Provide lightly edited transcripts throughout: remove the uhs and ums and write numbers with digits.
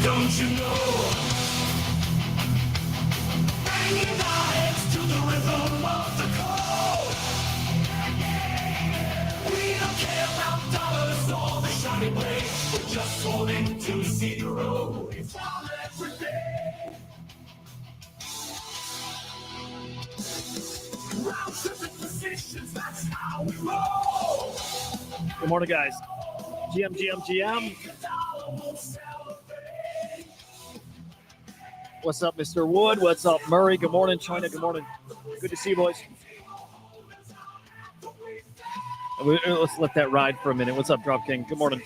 Don't you know? Banging our heads to the rhythm of the call. We don't care about dollars or the shiny blade. We're just wanting to see the road. It's on every day. Round tripping positions, that's how we roll. Good morning, guys. GM. What's up, Mr. Wood? What's up, Murray? Good morning, China. Good morning. Good to see you, boys. Let's let that ride for a minute. What's up, Drop King? Good morning.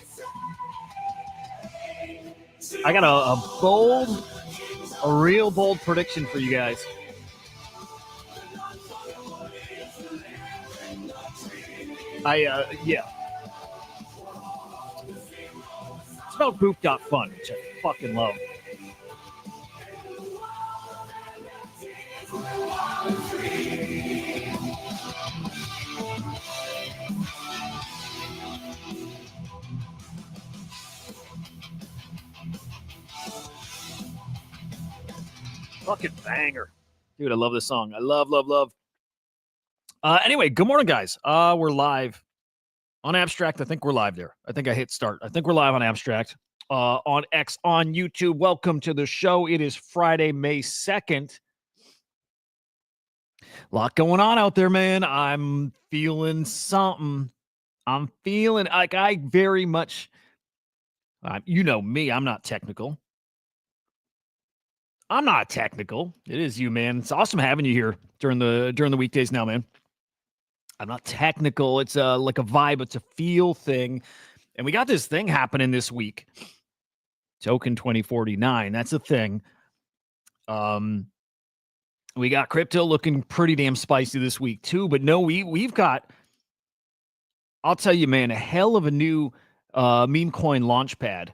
I got a real bold prediction for you guys. Yeah. It's about Boop.fun, which I fucking love. Fucking banger. Dude, I love this song. I love. Anyway, good morning, guys. We're live on Abstract. I think we're live there. I think I hit start. I think we're live on Abstract, on X, on YouTube. Welcome to the show. It is Friday, May 2nd. A lot going on out there, man. I'm feeling something. I'm feeling like I very much, you know me, I'm not technical. It is you, man. It's awesome having you here during the weekdays now, man. I'm not technical. It's like a vibe. It's a feel thing. And we got this thing happening this week. Token 2049. That's a thing. We got crypto looking pretty damn spicy this week too. But no, we've got, I'll tell you, man, a hell of a new Memecoin launchpad.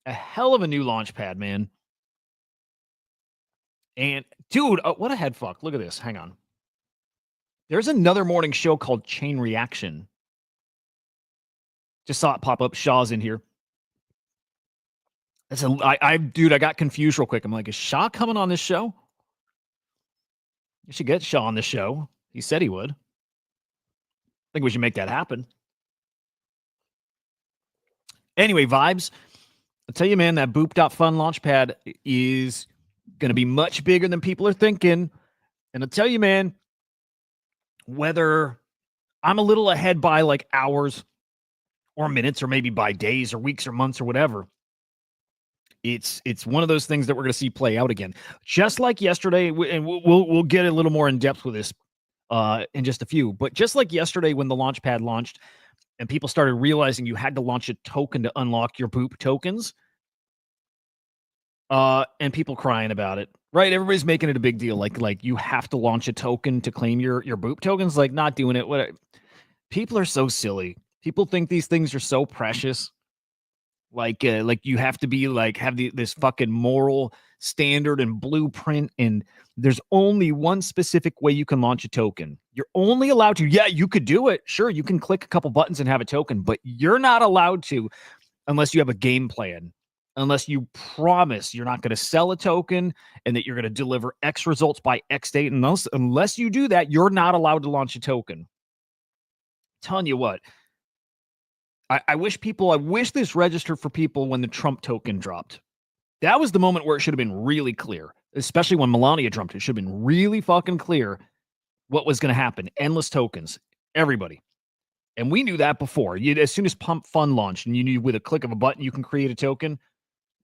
A hell of a new launchpad, man. And dude, what a head fuck. Look at this. Hang on. There's another morning show called Chain Reaction. Just saw it pop up. Shaw's in here. Dude, I got confused real quick. I'm like, is Shaw coming on this show? You should get Shaw on the show. He said he would. I think we should make that happen. Anyway, vibes. I'll tell you, man, that Boop.fun launchpad is going to be much bigger than people are thinking. And I'll tell you, man, whether I'm a little ahead by like hours or minutes or maybe by days or weeks or months or whatever, it's one of those things that we're going to see play out again. Just like yesterday, and we'll get a little more in depth with this in just a few, but just like yesterday when the launchpad launched and people started realizing you had to launch a token to unlock your Boop tokens, and people crying about it, right? Everybody's making it a big deal. Like you have to launch a token to claim your Boop tokens. Like not doing it. What? People are so silly. People think these things are so precious. Like you have to be like, have this fucking moral standard and blueprint. And there's only one specific way you can launch a token. You're only allowed to, yeah, you could do it. Sure. You can click a couple buttons and have a token, but you're not allowed to unless you have a game plan. Unless you promise you're not going to sell a token and that you're going to deliver X results by X date. And unless you do that, you're not allowed to launch a token. I'm telling you what, I wish this registered for people when the Trump token dropped. That was the moment where it should have been really clear, especially when Melania dropped it. It should have been really fucking clear what was going to happen. Endless tokens, everybody. And we knew that before. As soon as Pump Fund launched and you knew with a click of a button you can create a token,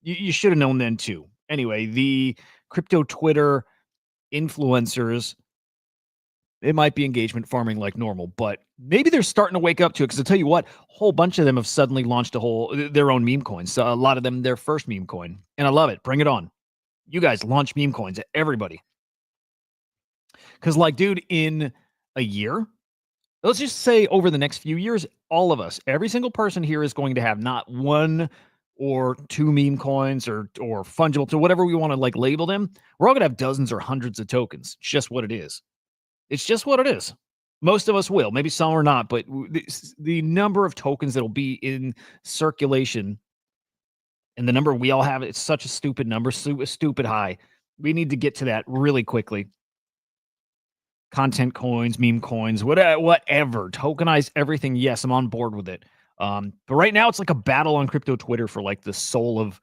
you should have known then too. Anyway, the crypto Twitter influencers, it might be engagement farming like normal, but maybe they're starting to wake up to it. Because I'll tell you what, a whole bunch of them have suddenly launched their own meme coins. So a lot of them, their first meme coin. And I love it. Bring it on. You guys launch meme coins, everybody. Because like, dude, in a year, let's just say over the next few years, all of us, every single person here is going to have not one or two meme coins or fungible to whatever we want to like label them. We're all going to have dozens or hundreds of tokens. It's just what it is. It's just what it is. Most of us will, maybe some or not, but the number of tokens that will be in circulation And the number we all have, it's such a stupid number, stupid high. We need to get to that really quickly. Content coins, meme coins, whatever. Tokenize everything. Yes, I'm on board with it. But right now it's like a battle on crypto Twitter for like the soul of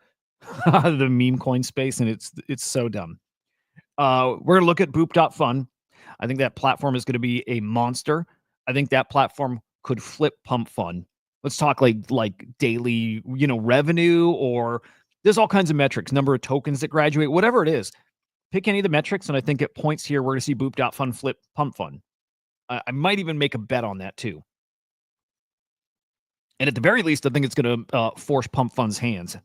the meme coin space, and it's so dumb. We're gonna look at Boop.fun. I think that platform is gonna be a monster. I think that platform could flip Pump Fun. Let's talk like daily, revenue, or there's all kinds of metrics, number of tokens that graduate, whatever it is. Pick any of the metrics, and I think it points here we're going to see Boop.fun flip Pump Fun. I might even make a bet on that too. And at the very least, I think it's going to force Pump Fun's hands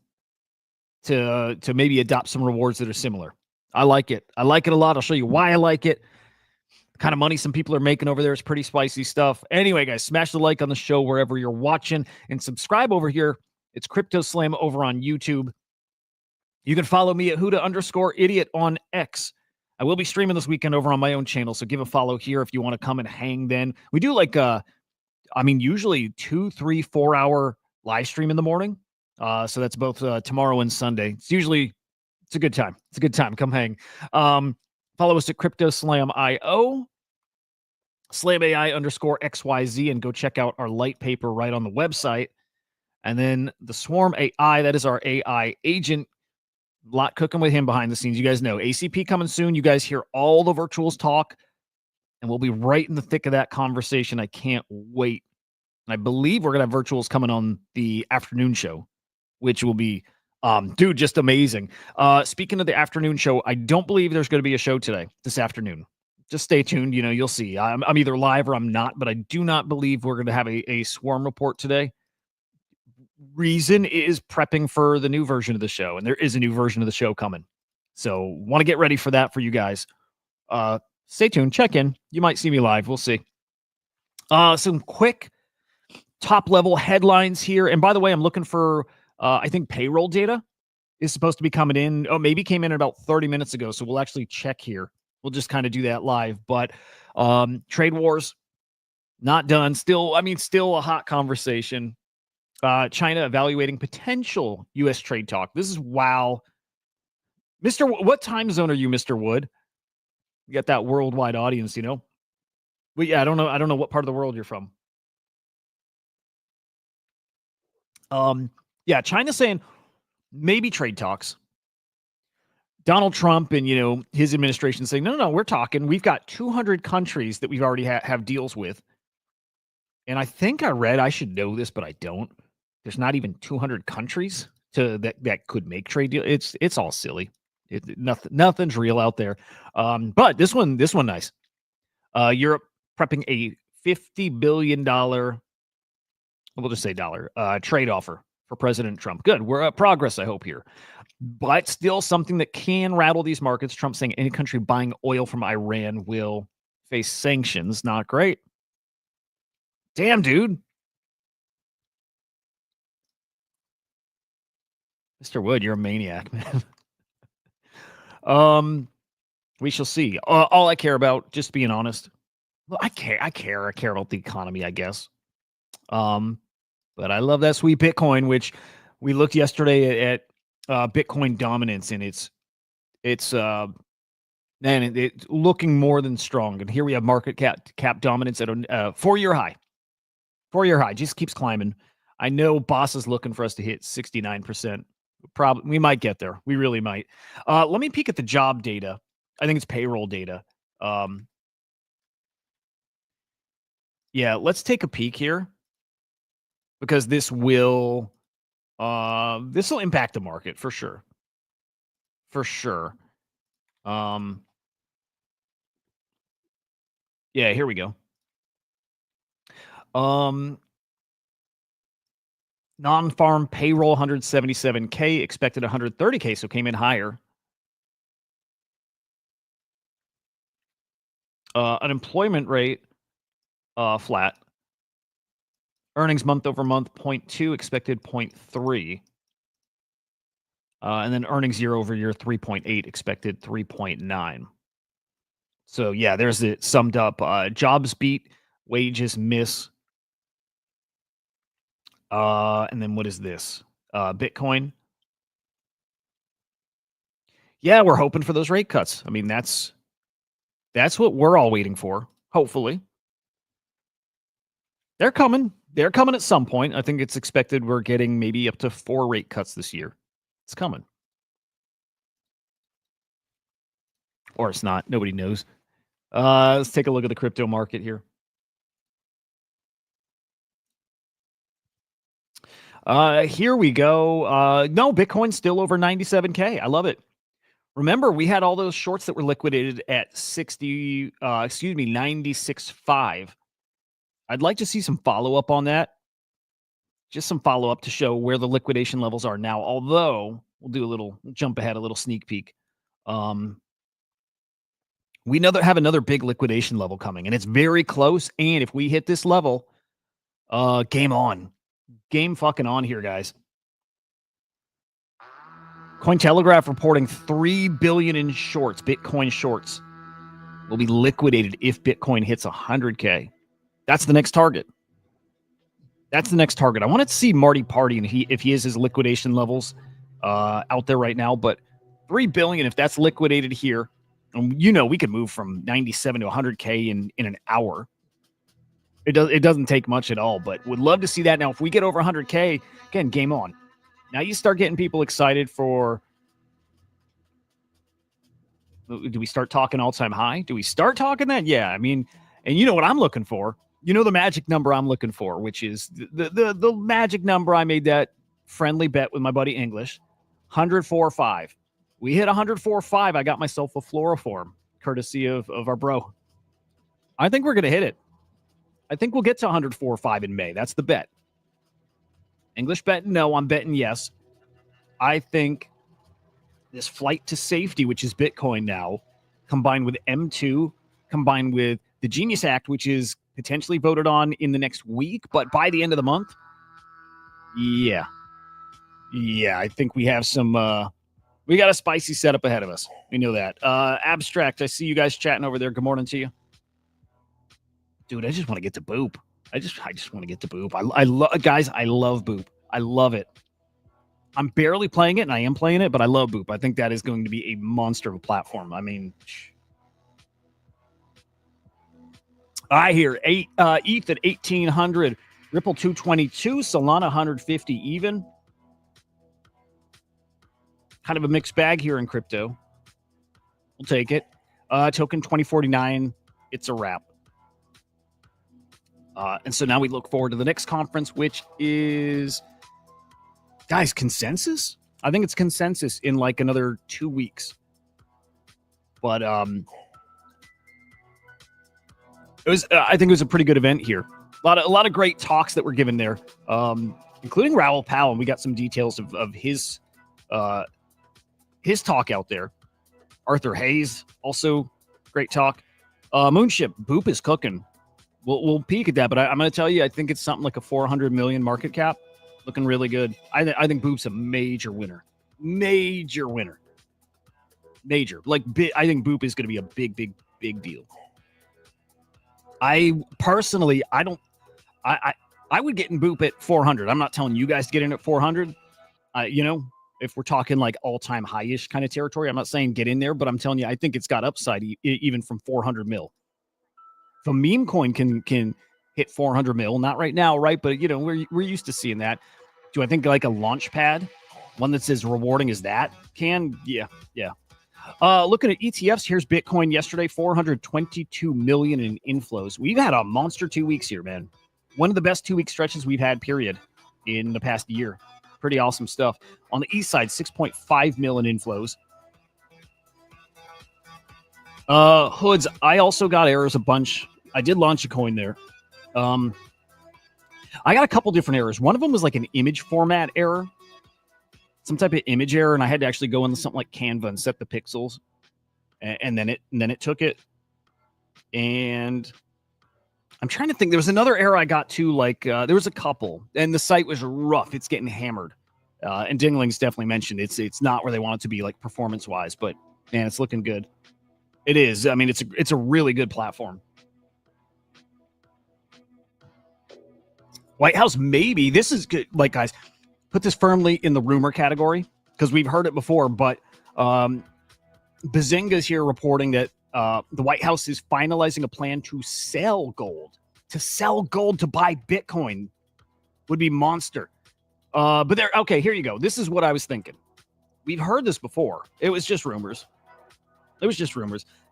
to maybe adopt some rewards that are similar. I like it. I like it a lot. I'll show you why I like it. The kind of money some people are making over there is pretty spicy stuff. Anyway, guys, smash the like on the show wherever you're watching and subscribe over here. It's Crypto Slam over on YouTube. You can follow me at Hudah_idiot on X. I will be streaming this weekend over on my own channel, so give a follow here if you want to come and hang then. We do usually 2, 3, 4 hour live stream in the morning. So that's both tomorrow and Sunday. It's a good time. It's a good time. Come hang. Follow us at CryptoSlamIO, SlamAI_XYZ, and go check out our light paper right on the website. And then the Swarm AI, that is our AI agent. A lot cooking with him behind the scenes. You guys know ACP coming soon. You guys hear all the virtuals talk, and we'll be right in the thick of that conversation. I can't wait. And I believe we're going to have virtuals coming on the afternoon show, which will be, just amazing. Speaking of the afternoon show, I don't believe there's going to be a show this afternoon. Just stay tuned. You'll see. I'm either live or I'm not, but I do not believe we're going to have a Swarm report today. Reason is prepping for the new version of the show, and there is a new version of the show coming. So want to get ready for that for you guys. Stay tuned, check in. You might see me live. We'll see. Some quick top level headlines here. And by the way, I'm looking for, I think payroll data is supposed to be coming in. Oh, maybe came in about 30 minutes ago. So we'll actually check here. We'll just kind of do that live, but trade wars not done. Still a hot conversation. China evaluating potential U.S. trade talk. This is wow. What time zone are you, Mr. Wood? You got that worldwide audience, Well, yeah, I don't know what part of the world you're from. Yeah, China's saying maybe trade talks. Donald Trump and, his administration saying, no, we're talking. We've got 200 countries that we've already have deals with. And I think I should know this, but I don't. There's not even 200 countries that could make trade deal. It's all silly. Nothing's real out there. But this one nice. Europe prepping a $50 billion, we'll just say dollar, trade offer for President Trump. Good. We're at progress, I hope, here. But still something that can rattle these markets. Trump saying any country buying oil from Iran will face sanctions. Not great. Damn, dude. Mr. Wood, you're a maniac, man. We shall see. All I care about, just being honest, well, I care about the economy, I guess. But I love that sweet Bitcoin, which we looked yesterday at Bitcoin dominance, and it's looking more than strong. And here we have market cap dominance at a 4-year high. 4-year high just keeps climbing. I know Boss is looking for us to hit 69%. Probably we might get there. We really might. Let me peek at the job data. I think it's payroll data. Yeah, let's take a peek here, because this will impact the market for sure. For sure. Yeah, here we go. Non-farm payroll 177K, expected 130K, so came in higher. Unemployment rate flat. Earnings month over month 0.2, expected 0.3. And then earnings year over year 3.8, expected 3.9. So yeah, there's it summed up. Jobs beat, wages miss. And then what is this? Bitcoin Yeah, we're hoping for those rate cuts. I mean, that's what we're all waiting for. Hopefully, they're coming. They're coming at some point. I think it's expected we're getting maybe up to 4 rate cuts this year. It's coming, or it's not. Nobody knows. Let's take a look at the crypto market here. Here we go. No, Bitcoin's still over 97K. I love it. Remember, we had all those shorts that were liquidated at 96.5. I'd like to see some follow-up on that. Just some follow-up to show where the liquidation levels are now. Although, we'll do a little jump ahead, a little sneak peek. We know that have another big liquidation level coming, and it's very close. And if we hit this level, game on. Game fucking on here, guys. Cointelegraph reporting 3 billion in shorts, Bitcoin shorts, will be liquidated if Bitcoin hits 100K. That's the next target. That's the next target. I wanted to see Marty Party and if he has his liquidation levels out there right now, but 3 billion, if that's liquidated here, and we could move from 97 to 100K in an hour. It doesn't take much at all, but would love to see that. Now, if we get over 100K, again, game on. Now you start getting people excited for. Do we start talking all-time high? Do we start talking that? Yeah, I mean, and you know what I'm looking for. You know the magic number I'm looking for, which is the magic number. I made that friendly bet with my buddy English, 104.5. We hit 104.5. I got myself a fluoroform, courtesy of our bro. I think we're gonna hit it. I think we'll get to 104.5 in May. That's the bet. English betting no. I'm betting yes. I think this flight to safety, which is Bitcoin now, combined with M2, combined with the Genius Act, which is potentially voted on in the next week, but by the end of the month, yeah, I think we have some. We got a spicy setup ahead of us. We know that. Abstract, I see you guys chatting over there. Good morning to you, dude. I just want to get to Boop. I just want to get to Boop. I love guys. I love Boop. I love it. I'm barely playing it, and I am playing it, but I love Boop. I think that is going to be a monster of a platform. I mean, I hear ETH at 1,800, Ripple 222, Solana 150 even. Kind of a mixed bag here in crypto. We'll take it. Token 2049, it's a wrap. And so now we look forward to the next conference, which is, guys, Consensus? I think it's Consensus in like another 2 weeks. But it was, I think it was a pretty good event here. A lot of great talks that were given there, including Raoul Pal, and we got some details of his talk out there. Arthur Hayes, also great talk. Moonship, Boop is cooking. We'll peek at that, but I'm going to tell you, I think it's something like a 400 million market cap. Looking really good. I think Boop's a major winner. Major winner. Major. Like, I think Boop is going to be a big deal. I personally, I would get in Boop at 400. I'm not telling you guys to get in at 400. If we're talking like all-time high-ish kind of territory, I'm not saying get in there, but I'm telling you, I think it's got upside even from 400 mil. If a Memecoin can hit 400 mil, not right now, right? But we're used to seeing that. Do I think like a launchpad, one that's as rewarding as that can? Yeah. Looking at ETFs, here's Bitcoin yesterday, 422 million in inflows. We've had a monster 2 weeks here, man. One of the best 2 week stretches we've had, period, in the past year. Pretty awesome stuff. On the east side, 6.5 million inflows. Hoods, I also got errors a bunch. I did launch a coin there. I got a couple different errors. One of them was like an image format error. Some type of image error, and I had to actually go into something like Canva and set the pixels. And then it took it. And I'm trying to think. There was another error I got too. Like there was a couple, and the site was rough. It's getting hammered. And Dingling's definitely mentioned it's not where they want it to be, like performance wise. But man, it's looking good. It is. I mean, it's a really good platform. White House, maybe. This is good. Like, guys, put this firmly in the rumor category because we've heard it before. But Bazinga's here reporting that the White House is finalizing a plan to sell gold. To sell gold to buy Bitcoin would be monster. But there, okay, here you go. This is what I was thinking. We've heard this before. It was just rumors.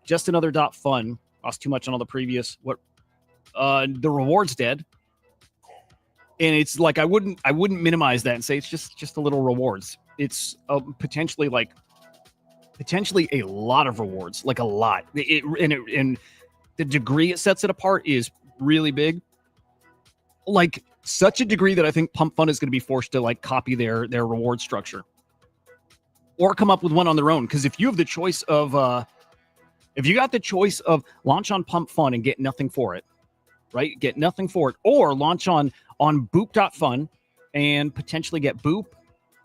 Just another .fun. Lost too much on all the previous. What? The reward's dead. And it's like I wouldn't minimize that and say it's just a little rewards. It's potentially a lot of rewards, like a lot. And the degree it sets it apart is really big. Like such a degree that I think Pump Fund is going to be forced to like copy their reward structure or come up with one on their own. Because if you have the choice of if you got the choice of launch on Pump Fund and get nothing for it, right? Get nothing for it, or launch on boop.fun and potentially get boop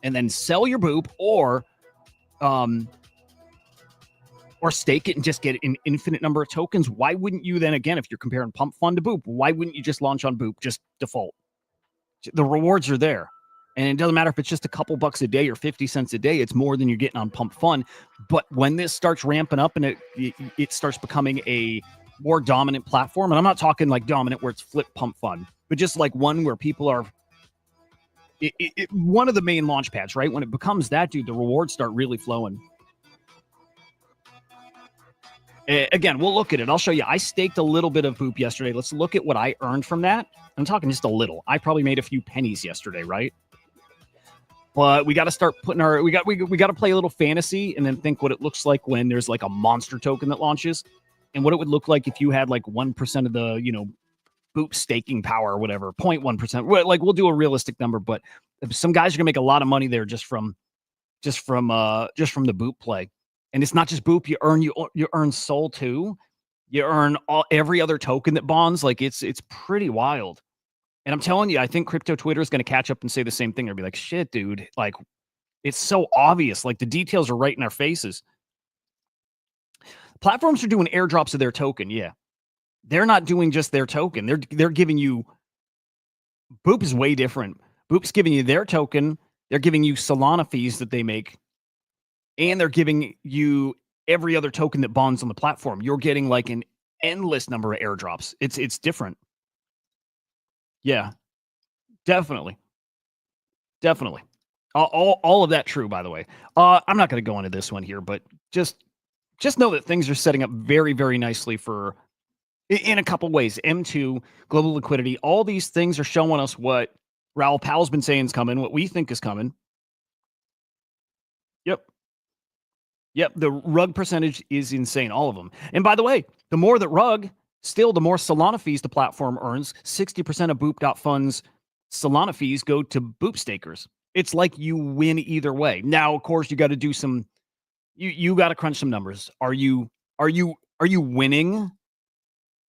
and then sell your boop, or stake it and just get an infinite number of tokens. Why wouldn't you then, again, if you're comparing Pump Fund to boop, why wouldn't you just launch on boop, just default? The rewards are there. And it doesn't matter if it's just a couple bucks a day or 50 cents a day, it's more than you're getting on Pump Fund. But when this starts ramping up and it starts becoming a more dominant platform, and I'm not talking like dominant where it's flip Pump Fund, but just like one where people are one of the main launch pads, right? When it becomes that, dude, the rewards start really flowing. Again, we'll look at it. I'll show you. I staked a little bit of boop yesterday. Let's look at what I earned from that. I'm talking just a little. I probably made a few pennies yesterday, right? But we got to start putting we got to play a little fantasy and then think what it looks like when there's like a monster token that launches, and what it would look like if you had like 1% of the boop staking power or whatever, 0.1%. Like we'll do a realistic number, but some guys are gonna make a lot of money there just from the boop play. And it's not just boop. You earn Soul too. You earn every other token that bonds. Like it's pretty wild. And I'm telling you, I think crypto Twitter is going to catch up and say the same thing. They'll be like, shit, dude. Like it's so obvious. Like the details are right in our faces. Platforms are doing airdrops of their token. Yeah. They're not doing just their token. They're giving you, Boop is way different. Boop's giving you their token. They're giving you Solana fees that they make. And they're giving you every other token that bonds on the platform. You're getting like an endless number of airdrops. It's different. Yeah, definitely. All of that true, by the way. I'm not going to go into this one here, but just know that things are setting up very, very nicely for, in a couple ways. M2, global liquidity, all these things are showing us what Raoul Pal's been saying is coming, what we think is coming. Yep, the rug percentage is insane, all of them. And by the way, the more that rug, still the more Solana fees the platform earns. 60% of Boop.Fund's Solana fees go to Boop stakers. It's like you win either way. Now, of course, you got to do some, you got to crunch some numbers. Are you winning?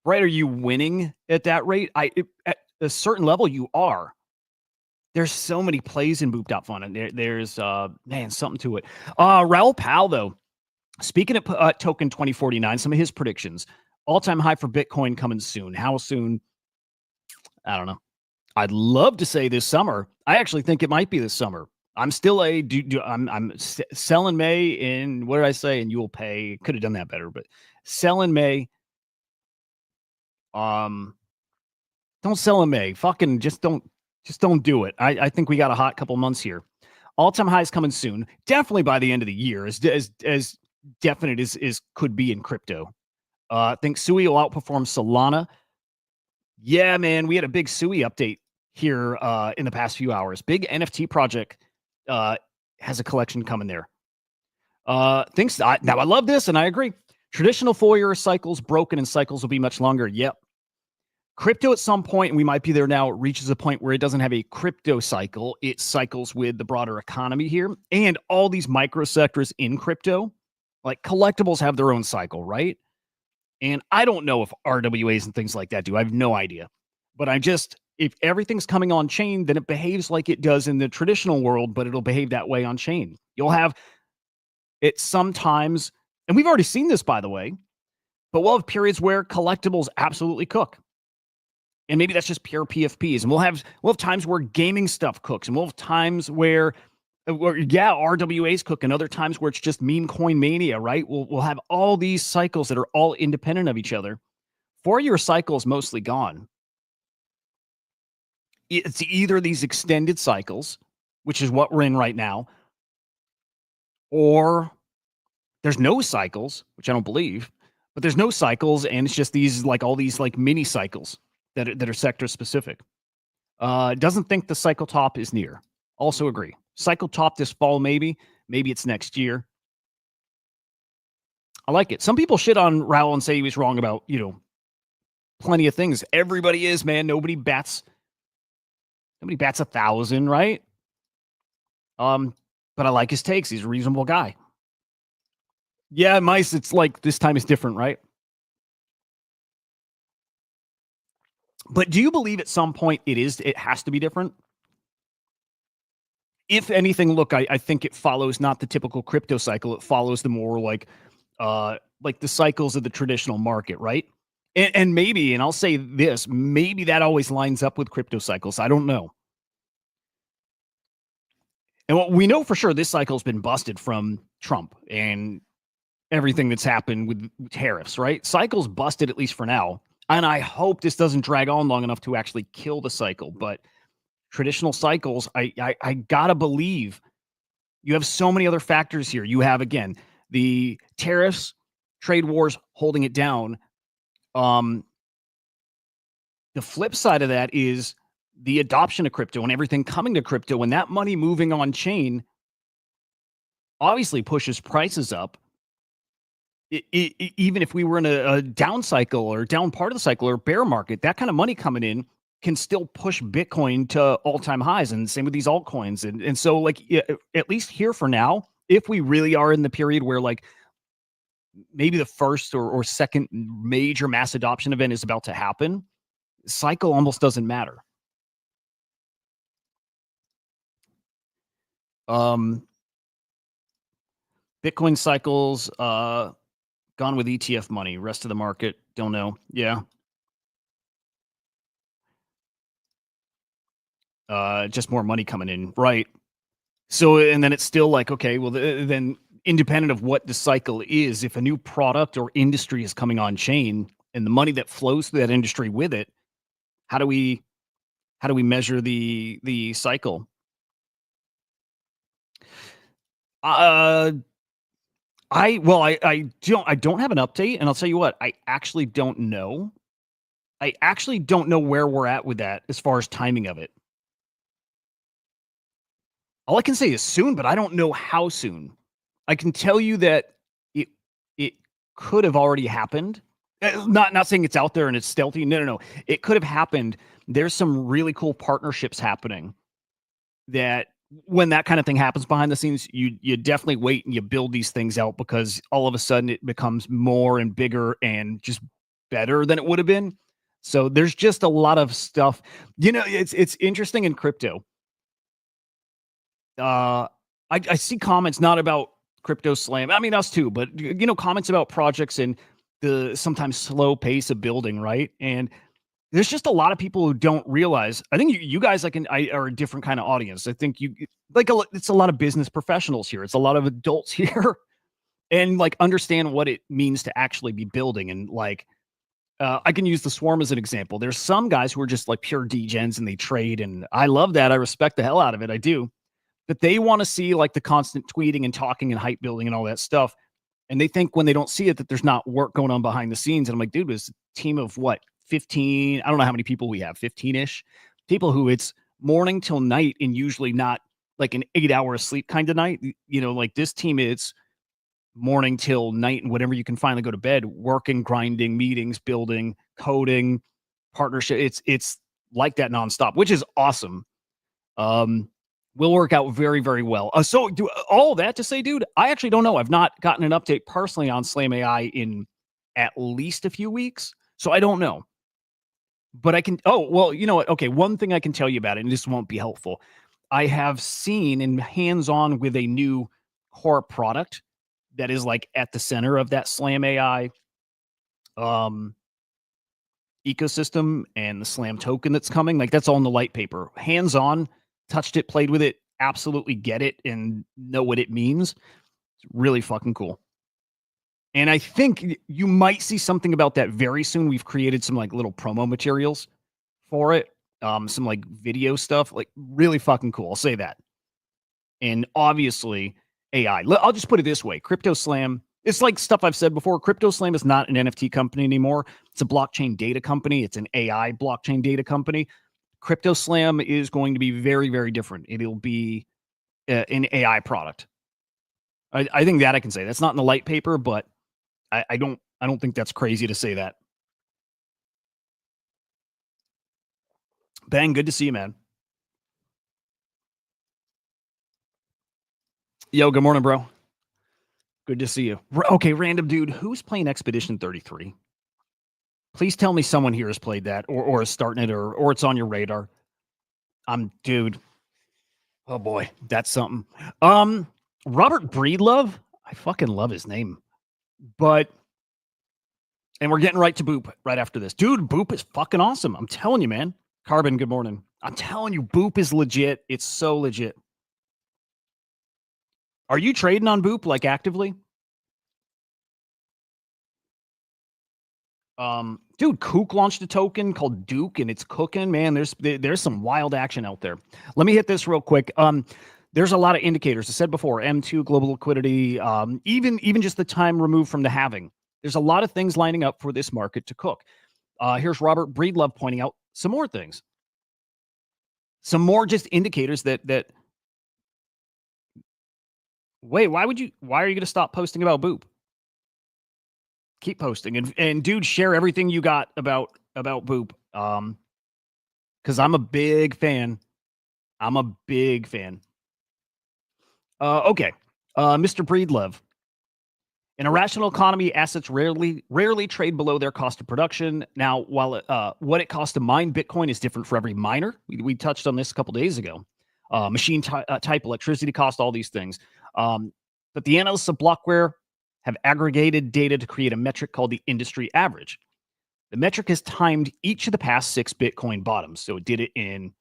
Right? Are you winning at that rate? At a certain level, you are. There's so many plays in Boop.Fund, and there's something to it. Raoul Pal, though, speaking of token 2049, some of his predictions. All-time high for Bitcoin coming soon. How soon? I don't know. I'd love to say this summer. I actually think it might be this summer. I'm still I'm sell in May in, what did I say? And you will pay. Could have done that better, but sell in May. Don't sell in May. Fucking just don't do it. I think we got a hot couple months here. All-time highs coming soon. Definitely by the end of the year, as definite as could be in crypto. I think Sui will outperform Solana. Yeah, man, we had a big Sui update here in the past few hours. Big NFT project has a collection coming there. Now I love this, and I agree. Traditional 4-year cycles broken, and cycles will be much longer. Yep. Crypto at some point, and we might be there now, reaches a point where it doesn't have a crypto cycle. It cycles with the broader economy here. And all these micro sectors in crypto, like collectibles, have their own cycle, right? And I don't know if RWAs and things like that do. I have no idea. But if everything's coming on chain, then it behaves like it does in the traditional world, but it'll behave that way on chain. You'll have it sometimes, and we've already seen this, by the way, but we'll have periods where collectibles absolutely cook. And maybe that's just pure PFPs. And we'll have times where gaming stuff cooks. And we'll have times where Or, yeah, RWA's cooking. Other times where it's just meme coin mania, right? We'll have all these cycles that are all independent of each other. 4-year cycle is mostly gone. It's either these extended cycles, which is what we're in right now, or there's no cycles, which I don't believe, but there's no cycles, and it's just these like all these like mini cycles that are sector specific. Doesn't think the cycle top is near. Also agree. Cycle top this fall, maybe. Maybe it's next year. I like it. Some people shit on Raul and say he was wrong about, plenty of things. Everybody is, man. Nobody bats 1,000, right? But I like his takes. He's a reasonable guy. Yeah, Mice, it's like this time is different, right? But do you believe at some point it has to be different? If anything, look, I think it follows not the typical crypto cycle. It follows the more like the cycles of the traditional market, right? And maybe, and I'll say this, maybe that always lines up with crypto cycles. I don't know. And what we know for sure, this cycle has been busted from Trump and everything that's happened with tariffs, right? Cycle's busted, at least for now. And I hope this doesn't drag on long enough to actually kill the cycle. But traditional cycles, I gotta believe you have so many other factors here. You have, again, the tariffs, trade wars holding it down. The flip side of that is the adoption of crypto and everything coming to crypto, and that money moving on chain obviously pushes prices up. Even if we were in a down cycle or down part of the cycle or bear market, that kind of money coming in can still push Bitcoin to all-time highs, and same with these altcoins. And so, like, at least here for now, if we really are in the period where, like, maybe the first or second major mass adoption event is about to happen, cycle almost doesn't matter. Bitcoin cycles, gone with ETF money. Rest of the market, don't know. Yeah. Just more money coming in. Right. So, and then it's still like, okay, well, then independent of what the cycle is, if a new product or industry is coming on chain and the money that flows through that industry with it, how do we measure the cycle? I don't have an update, and I'll tell you what, I actually don't know. I actually don't know where we're at with that as far as timing of it. All I can say is soon, but I don't know how soon. I can tell you that it could have already happened. Not saying it's out there and it's stealthy. No. It could have happened. There's some really cool partnerships happening that when that kind of thing happens behind the scenes, you definitely wait and you build these things out, because all of a sudden it becomes more and bigger and just better than it would have been. So there's just a lot of stuff. It's interesting in crypto. I see comments not about crypto slam. I mean, us too, but comments about projects and the sometimes slow pace of building, right? And there's just a lot of people who don't realize. I think you guys are a different kind of audience. I think it's a lot of business professionals here. It's a lot of adults here, and like understand what it means to actually be building. And like, I can use the Swarm as an example. There's some guys who are just like pure degens and they trade, and I love that. I respect the hell out of it. I do. But they want to see like the constant tweeting and talking and hype building and all that stuff. And they think when they don't see it that there's not work going on behind the scenes. And I'm like, dude, it's a team of what, 15? I don't know how many people we have, 15-ish people who it's morning till night, and usually not like an 8-hour sleep kind of night. Like this team, it's morning till night, and whenever you can finally go to bed, working, grinding, meetings, building, coding, partnership. It's like that nonstop, which is awesome. Will work out very, very well. So do all that to say, dude, I actually don't know. I've not gotten an update personally on Slam AI in at least a few weeks. So I don't know. But I can, you know what? Okay, one thing I can tell you about it, and this won't be helpful. I have seen and hands-on with a new core product that is like at the center of that Slam AI ecosystem and the Slam token that's coming. Like that's all in the light paper. Hands-on, touched it, played with it, absolutely get it and know what it means. It's really fucking cool. And I think you might see something about that very soon. We've created some like little promo materials for it. Some like video stuff, like really fucking cool. I'll say that. And obviously AI. I'll just put it this way. Crypto Slam, it's like stuff I've said before. Crypto Slam is not an NFT company anymore. It's a blockchain data company. It's an AI blockchain data company. Crypto Slam is going to be very, very different. It'll be an AI product. I think that I can say. That's not in the light paper, but I don't think that's crazy to say that. Ben, good to see you, man. Yo, good morning, bro. Good to see you. Okay, random dude. Who's playing Expedition 33? Please tell me someone here has played that or is starting it or it's on your radar. Dude. Oh boy, that's something. Robert Breedlove. I fucking love his name. And we're getting right to Boop right after this. Dude, Boop is fucking awesome. I'm telling you, man. Carbon, good morning. I'm telling you, Boop is legit. It's so legit. Are you trading on Boop like actively? Dude, Kook launched a token called Duke, and it's cooking. Man, there's some wild action out there. Let me hit this real quick. There's a lot of indicators. I said before, M2, global liquidity, even just the time removed from the halving. There's a lot of things lining up for this market to cook. Here's Robert Breedlove pointing out some more things. Some more just indicators that wait, why are you going to stop posting about Boop? Keep posting and dude, share everything you got about Boop. Because I'm a big fan. Okay. Mr. Breedlove. In a rational economy, assets rarely trade below their cost of production. Now, while what it costs to mine Bitcoin is different for every miner, we touched on this a couple days ago. Machine type, electricity cost, all these things. But the analysts of Blockware have aggregated data to create a metric called the industry average. The metric has timed each of the past 6 Bitcoin bottoms. So it did it in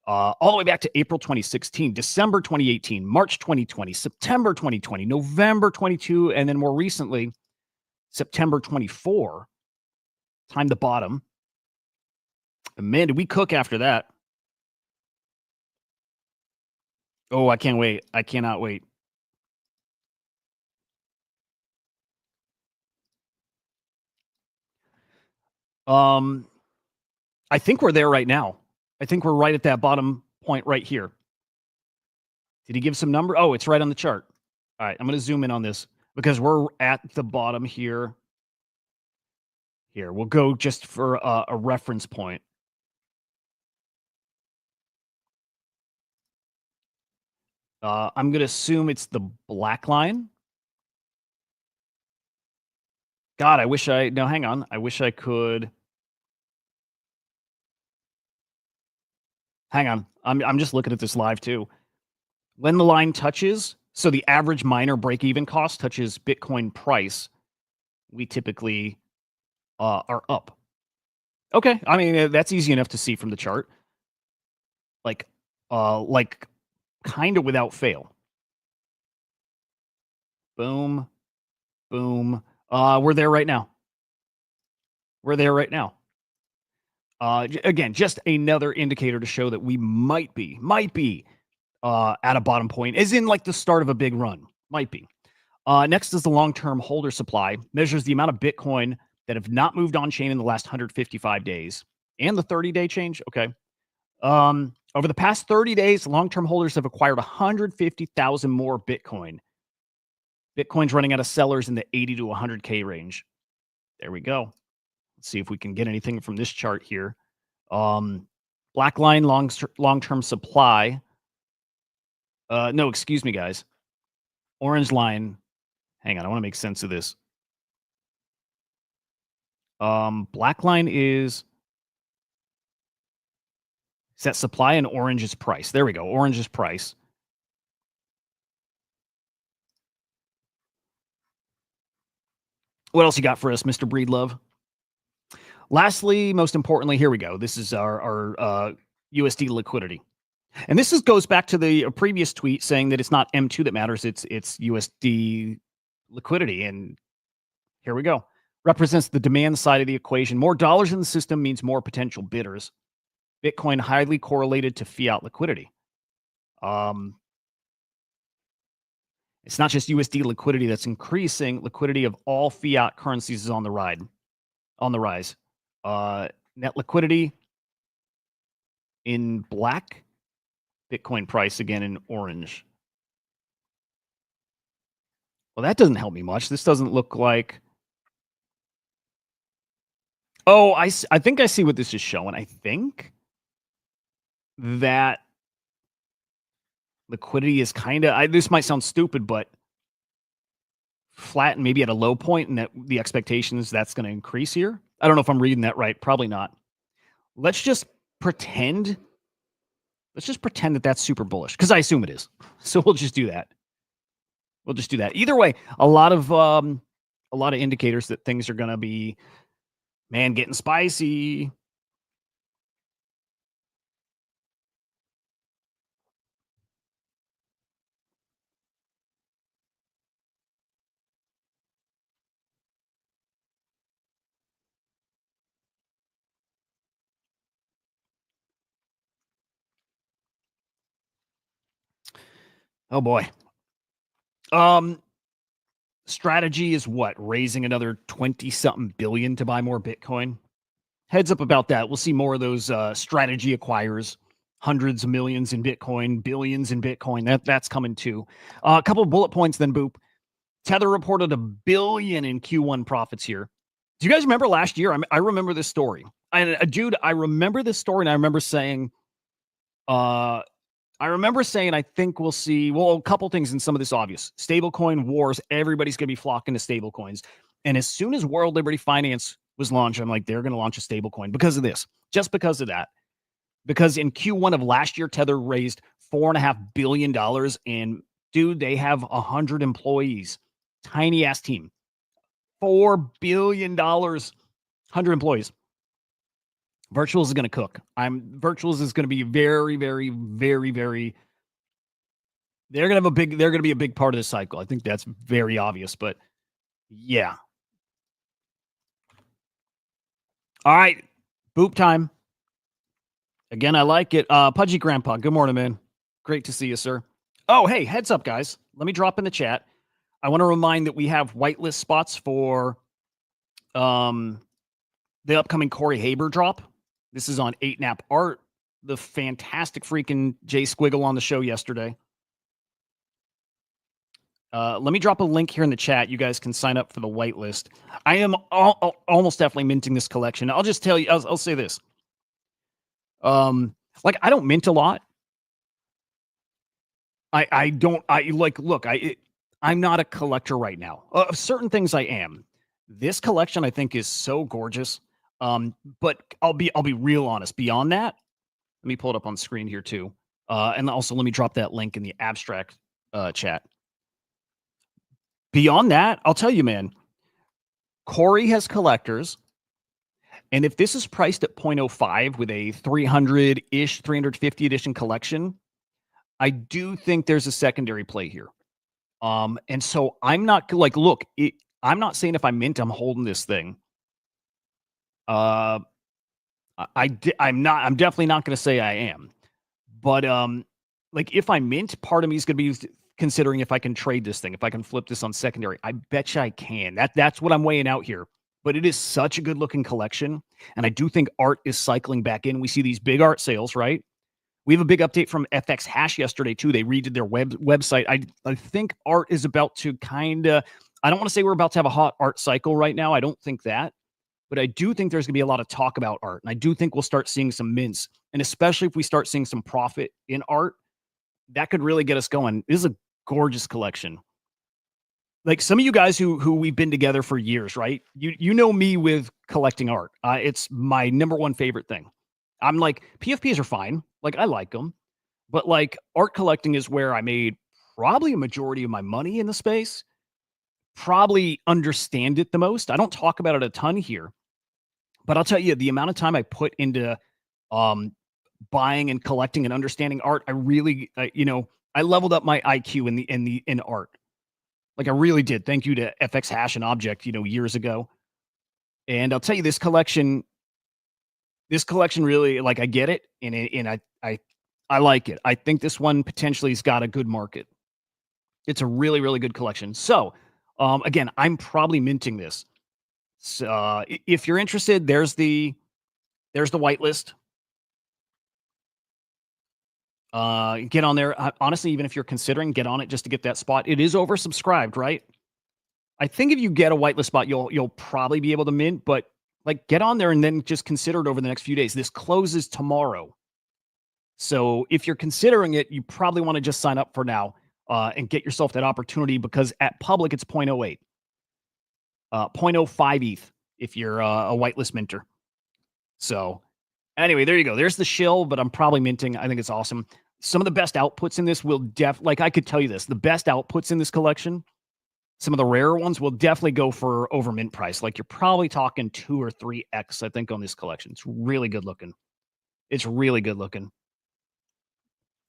all the way back to April 2016, December 2018, March 2020, September 2020, November 22, and then more recently, September 24, timed the bottom. And man, did we cook after that. Oh, I can't wait. I cannot wait. I think we're there right now. I think we're right at that bottom point right here. Did he give some number? Oh, it's right on the chart. All right, I'm going to zoom in on this because we're at the bottom here. Here, we'll go just for a reference point. I'm going to assume it's the black line. God, I wish no, hang on. I wish I could. Hang on. I'm just looking at this live too. When the line touches, so the average miner break-even cost touches Bitcoin price, we typically are up. Okay, I mean that's easy enough to see from the chart. Like kind of without fail. Boom, boom. We're there right now. Again, just another indicator to show that we might be at a bottom point, as in like the start of a big run. Might be. Next is the long-term holder supply. Measures the amount of Bitcoin that have not moved on chain in the last 155 days and the 30-day change. Okay. Over the past 30 days, long-term holders have acquired 150,000 more Bitcoin. Bitcoin's running out of sellers in the 80 to 100K range. There we go. Let's see if we can get anything from this chart here. Black line, long-term supply. No, excuse me, guys. Orange line. Hang on, I want to make sense of this. Black line is that supply and orange is price. There we go. Orange is price. What else you got for us, Mr. Breedlove? Lastly, most importantly, here we go. This is our USD liquidity. And goes back to the previous tweet saying that it's not M2 that matters, it's USD liquidity. And here we go. Represents the demand side of the equation. More dollars in the system means more potential bidders. Bitcoin highly correlated to fiat liquidity. It's not just USD liquidity that's increasing. Liquidity of all fiat currencies is on the rise. Net liquidity in black. Bitcoin price again in orange. Well, that doesn't help me much. This doesn't look like... Oh, I think I see what this is showing. I think that liquidity is kind of... This might sound stupid, but flat and maybe at a low point, and that the expectation is that's going to increase here. I don't know if I'm reading that right. Probably not. Let's just pretend that that's super bullish, because I assume it is. So we'll just do that. Either way, a lot of indicators that things are going to be, man, getting spicy. Oh boy. Strategy is what? Raising another 20-something billion to buy more Bitcoin? Heads up about that. We'll see more of those strategy acquires. Hundreds of millions in Bitcoin, billions in Bitcoin. That's coming too. A couple of bullet points then, Boop. Tether reported $1 billion in Q1 profits here. Do you guys remember last year? I remember this story. Dude, I remember this story, and I remember saying, I think we'll see, well, a couple things in some of this obvious. Stablecoin wars, everybody's going to be flocking to stablecoins. And as soon as World Liberty Finance was launched, I'm like, they're going to launch a stablecoin because of this. Just because of that. Because in Q1 of last year, Tether raised $4.5 billion. And, dude, they have 100 employees. Tiny-ass team. $4 billion. 100 employees. Virtuals is going to cook. Virtuals is going to be very, very, very, very. They're going to be a big part of this cycle. I think that's very obvious, but yeah. All right, Boop time. Again, I like it. Pudgy Grandpa, good morning, man. Great to see you, sir. Oh, hey, heads up, guys. Let me drop in the chat. I want to remind that we have whitelist spots for the upcoming Corey Haber drop. This is on 8nap Art, the fantastic freaking Jay Squiggle on the show yesterday. Let me drop a link here in the chat. You guys can sign up for the whitelist. I am almost definitely minting this collection. I'll just tell you, I'll say this. I don't mint a lot. I'm not a collector right now. Of certain things I am. This collection I think is so gorgeous. But I'll be real honest. Beyond that, let me pull it up on screen here too. And also let me drop that link in the abstract chat. Beyond that, I'll tell you, man, Corey has collectors. And if this is priced at 0.05 with a 300-ish, 350 edition collection, I do think there's a secondary play here. And so I'm not I'm not saying if I mint, I'm holding this thing. I'm definitely not going to say I am. But if I mint, part of me is going to be considering if I can trade this thing, if I can flip this on secondary. I bet you I can. That's what I'm weighing out here. But it is such a good looking collection. And I do think art is cycling back in. We see these big art sales, right? We have a big update from FX Hash yesterday too. They redid their website. I think art is about to kind of, I don't want to say we're about to have a hot art cycle right now. I don't think that. But I do think there's going to be a lot of talk about art. And I do think we'll start seeing some mints. And especially if we start seeing some profit in art, that could really get us going. This is a gorgeous collection. Like some of you guys who we've been together for years, right? You know me with collecting art. It's my number one favorite thing. I'm like, PFPs are fine. Like, I like them. But like art collecting is where I made probably a majority of my money in the space. Probably understand it the most. I don't talk about it a ton here. But I'll tell you, the amount of time I put into buying and collecting and understanding art, I really, I leveled up my IQ in art. Like I really did. Thank you to FX Hash and Object, years ago. And I'll tell you, this collection really, like, I get it, and I like it. I think this one potentially has got a good market. It's a really, really good collection. So, again, I'm probably minting this. So, if you're interested, there's the whitelist. Get on there. Honestly, even if you're considering, get on it just to get that spot. It is oversubscribed, right? I think if you get a whitelist spot, you'll probably be able to mint, but like get on there and then just consider it over the next few days. This closes tomorrow. So if you're considering it, you probably want to just sign up for now and get yourself that opportunity, because at public it's 0.08, 0.05 ETH if you're a whitelist minter. So anyway, there you go. There's the shill, but I'm probably minting. I think it's awesome. Some of the best outputs in this will like I could tell you this, the best outputs in this collection, some of the rarer ones will definitely go for over mint price. Like you're probably talking 2 or 3x, I think, on this collection. It's really good looking. It's really good looking.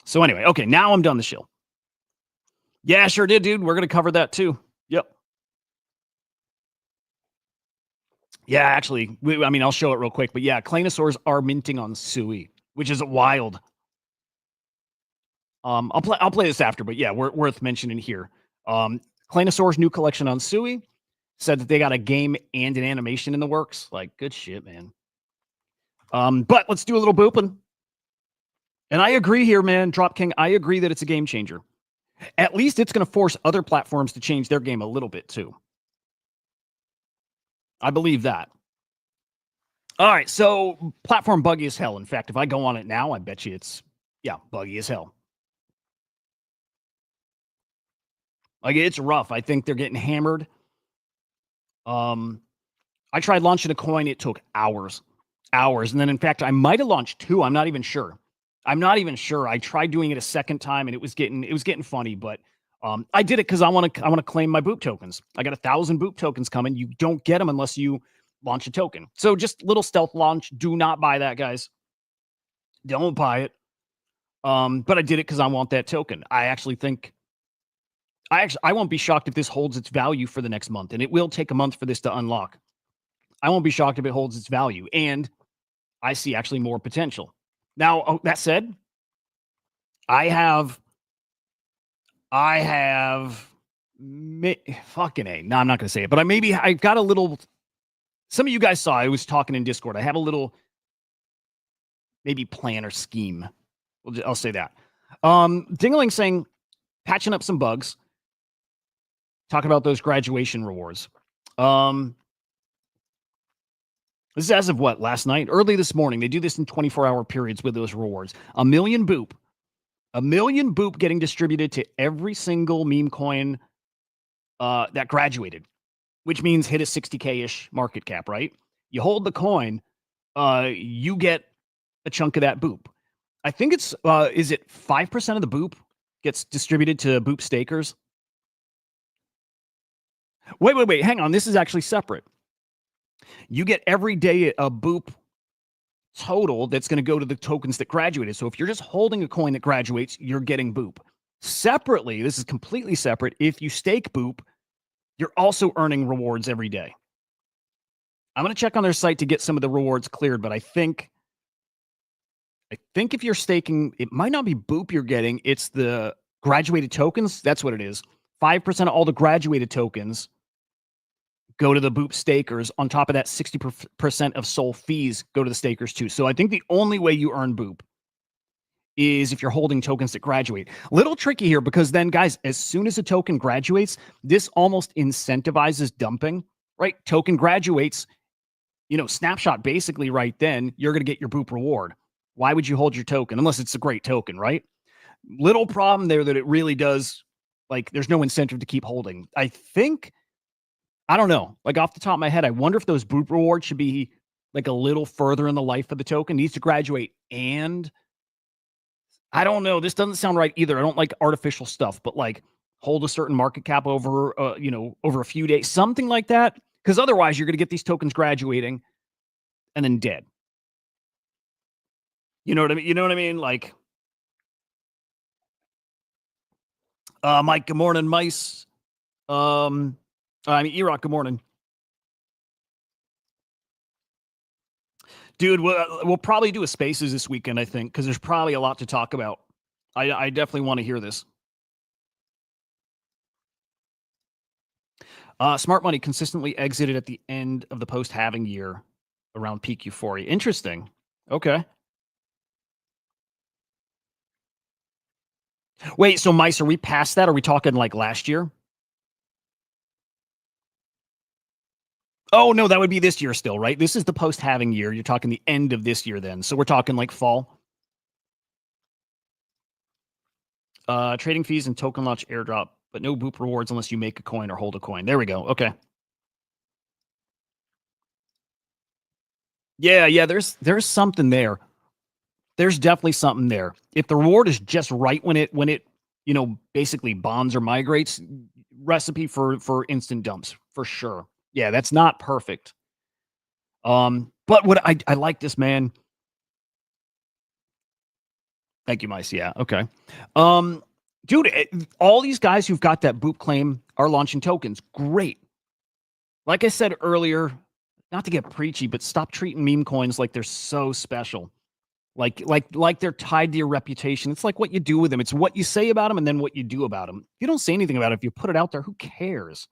So anyway, okay, now I'm done the shill. Yeah, sure did, dude. We're going to cover that too. Yep. Yeah, actually, I'll show it real quick, but yeah, Claynosaurs are minting on Sui, which is wild. I'll play this after, but yeah, worth mentioning here. Claynosaur's new collection on Sui said that they got a game and an animation in the works. Like, good shit, man. But let's do a little booping. And I agree here, man, Drop King. I agree that it's a game changer. At least it's going to force other platforms to change their game a little bit too. I believe that. All right, so platform buggy as hell. In fact, if I go on it now, I bet you it's, buggy as hell. Like, it's rough. I think they're getting hammered. I tried launching a coin. It took hours. And then, in fact, I might have launched 2. I'm not even sure. I tried doing it a second time, and it was getting funny, but I did it because I want to claim my boop tokens. I got 1,000 boop tokens coming. You don't get them unless you launch a token. So just little stealth launch. Do not buy that, guys. Don't buy it. But I did it because I want that token. I actually think I won't be shocked if this holds its value for the next month, and it will take a month for this to unlock. I won't be shocked if it holds its value, and I see actually more potential. Now, that said, I have fucking A. No, I'm not going to say it, but I've got a little. Some of you guys saw I was talking in Discord. I have a little maybe plan or scheme. I'll say that. Dingaling saying patching up some bugs. Talk about those graduation rewards. This is as of what? Last night? Early this morning. They do this in 24-hour periods with those rewards. 1 million boop. 1 million boop getting distributed to every single meme coin that graduated, which means hit a 60K-ish market cap, right? You hold the coin, you get a chunk of that boop. I think it's, is it 5% of the boop gets distributed to boop stakers? Wait. Hang on. This is actually separate. You get every day a boop total that's going to go to the tokens that graduated. So if you're just holding a coin that graduates, you're getting boop. Separately, this is completely separate. If you stake boop, you're also earning rewards every day. I'm going to check on their site to get some of the rewards cleared, but I think if you're staking, it might not be boop you're getting. It's the graduated tokens. That's what it is. 5% of all the graduated tokens go to the boop stakers. On top of that, 60% of SOL fees go to the stakers too. So I think the only way you earn boop is if you're holding tokens that graduate. Little tricky here, because then, guys, as soon as a token graduates, this almost incentivizes dumping, right? Token graduates, snapshot basically right then, you're going to get your boop reward. Why would you hold your token? Unless it's a great token, right? Little problem there that it really does, like, there's no incentive to keep holding. I don't know. Like, off the top of my head, I wonder if those boop rewards should be like a little further in the life of the token. It needs to graduate, and I don't know. This doesn't sound right either. I don't like artificial stuff, but like hold a certain market cap over a few days, something like that. Because otherwise, you're going to get these tokens graduating and then dead. You know what I mean? You know what I mean? Like, Mike, good morning, Mice. I mean, Erock, good morning. Dude, we'll probably do a spaces this weekend, I think, because there's probably a lot to talk about. I definitely want to hear this. Smart money consistently exited at the end of the post-halving year around peak euphoria. Interesting. Okay. Wait, so Mice, are we past that? Are we talking like last year? Oh, no, that would be this year still, right? This is the post-halving year. You're talking the end of this year then. So we're talking like fall. Trading fees and token launch airdrop, but no boop rewards unless you make a coin or hold a coin. There we go. Okay. Yeah, there's something there. There's definitely something there. If the reward is just right when it basically bonds or migrates, recipe for instant dumps for sure. Yeah, that's not perfect. But what I like this, man. Thank you, Mice. Yeah, okay. Dude, all these guys who've got that boop claim are launching tokens. Great. Like I said earlier, not to get preachy, but stop treating meme coins like they're so special. Like they're tied to your reputation. It's like what you do with them. It's what you say about them and then what you do about them. If you don't say anything about it, if you put it out there, who cares?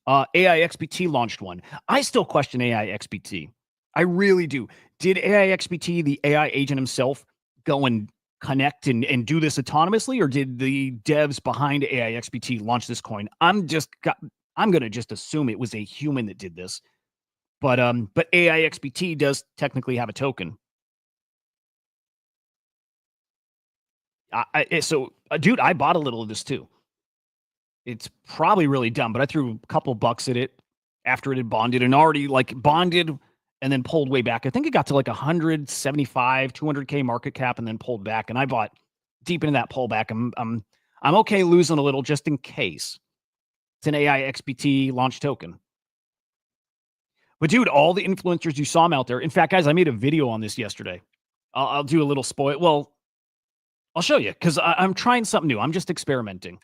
AIXBT launched one. I still question AIXBT. I really do. Did AIXBT, the AI agent himself, go and connect and do this autonomously, or did the devs behind AIXBT launch this coin? I'm gonna just assume it was a human that did this. But AIXBT does technically have a token. Dude, I bought a little of this too. It's probably really dumb, but I threw a couple bucks at it after it had bonded and already like bonded and then pulled way back. I think it got to like 175, 200K market cap and then pulled back. And I bought deep into that pullback. I'm okay losing a little just in case. It's an AI XBT launch token. But dude, all the influencers you saw them out there. In fact, guys, I made a video on this yesterday. I'll do a little spoil. Well, I'll show you because I'm trying something new. I'm just experimenting.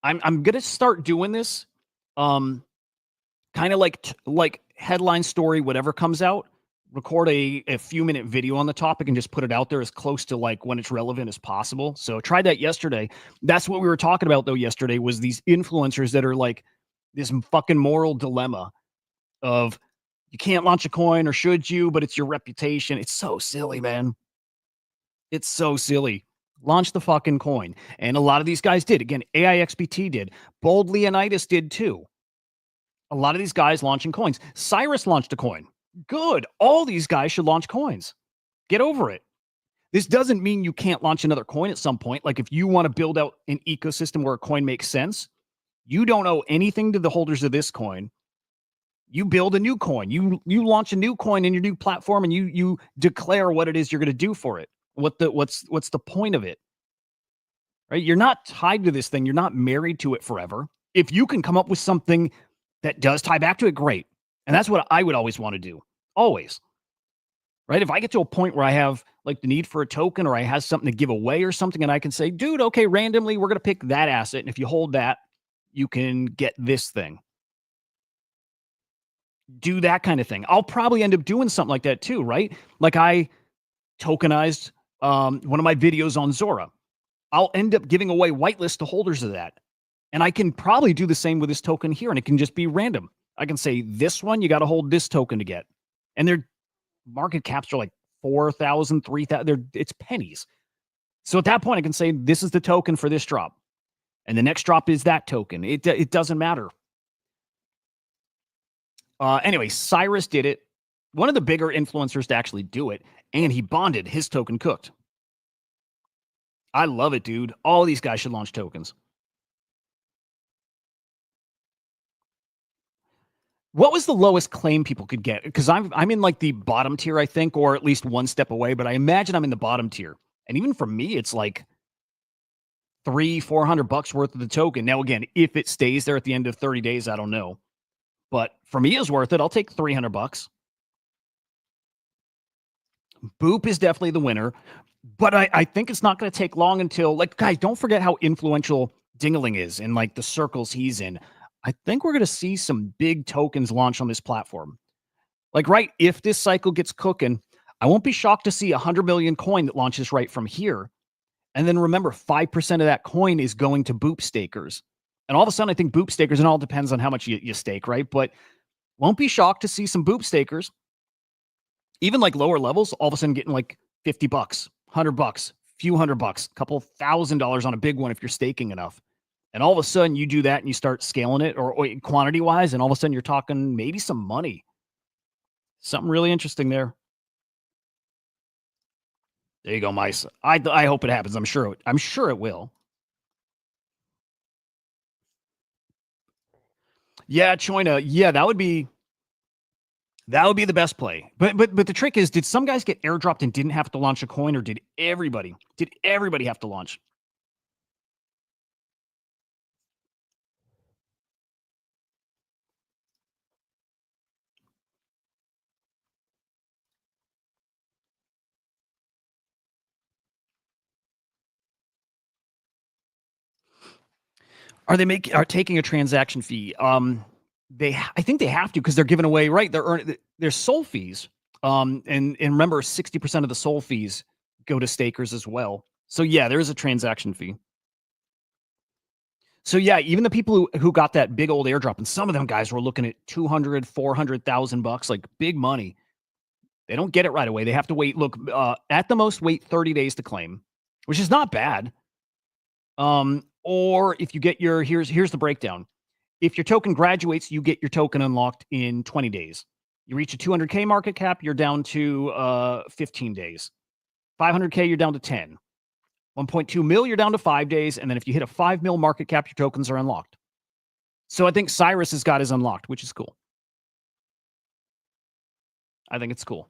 I'm gonna start doing this, kind of like headline story, whatever comes out. Record a few minute video on the topic and just put it out there as close to like when it's relevant as possible. So tried that yesterday. That's what we were talking about though yesterday was these influencers that are like this fucking moral dilemma of you can't launch a coin or should you, but it's your reputation. It's so silly, man. It's so silly. Launch the fucking coin. And a lot of these guys did. Again, AIXBT did. Bold Leonidas did too. A lot of these guys launching coins. Cyrus launched a coin. Good. All these guys should launch coins. Get over it. This doesn't mean you can't launch another coin at some point. Like if you want to build out an ecosystem where a coin makes sense, you don't owe anything to the holders of this coin. You build a new coin. You launch a new coin in your new platform and you declare what it is you're going to do for it. What's the point of it? Right? You're not tied to this thing. You're not married to it forever. If you can come up with something that does tie back to it, great. And that's what I would always want to do. Always. Right? If I get to a point where I have like the need for a token or I have something to give away or something, and I can say, dude, okay, randomly, we're going to pick that asset. And if you hold that, you can get this thing. Do that kind of thing. I'll probably end up doing something like that too, right? Like I tokenized one of my videos on Zora. I'll end up giving away whitelist to holders of that. And I can probably do the same with this token here, and it can just be random. I can say this one, you got to hold this token to get. And their market caps are like 4,000, 3,000. It's pennies. So at that point, I can say this is the token for this drop. And the next drop is that token. It doesn't matter. Anyway, Cyrus did it. One of the bigger influencers to actually do it. And he bonded his token cooked. I love it, dude. All these guys should launch tokens. What was the lowest claim people could get? Because I'm in like the bottom tier, I think, or at least one step away, but I imagine I'm in the bottom tier. And even for me, it's like $300-400 worth of the token. Now, again, if it stays there at the end of 30 days, I don't know. But for me, it's worth it. I'll take $300. Boop is definitely the winner, but I think it's not going to take long until, like, guys, don't forget how influential Dingaling is and like the circles he's in. I think we're going to see some big tokens launch on this platform. Like, right, if this cycle gets cooking, I won't be shocked to see 100 million coin that launches right from here. And then remember, 5% of that coin is going to Boop stakers. And all of a sudden, I think Boop stakers, and all depends on how much you stake, right? But won't be shocked to see some Boop stakers, even like lower levels, all of a sudden getting like $50, $100, few $100, couple $1,000 on a big one if you're staking enough. And all of a sudden you do that and you start scaling it or quantity wise, and all of a sudden you're talking maybe some money. Something really interesting there. There you go, Mice. I hope it happens. I'm sure it will. Yeah, Choina. Yeah, that would be the best play. But the trick is, did some guys get airdropped and didn't have to launch a coin, or did everybody have to launch? Are taking a transaction fee? I think they have to, because they're giving away, right? There's soul fees. And remember, 60% of the soul fees go to stakers as well. So yeah, there is a transaction fee. So yeah, even the people who got that big old airdrop, and some of them guys were looking at 200, 400,000 bucks, like big money. They don't get it right away. They have to wait. Look, at the most, wait 30 days to claim, which is not bad. Or if you get your, here's the breakdown. If your token graduates, you get your token unlocked in 20 days. You reach a 200K market cap, you're down to 15 days. 500K, you're down to 10. 1.2 mil, you're down to 5 days. And then if you hit a 5 mil market cap, your tokens are unlocked. So I think Cyrus has got his unlocked, which is cool. I think it's cool.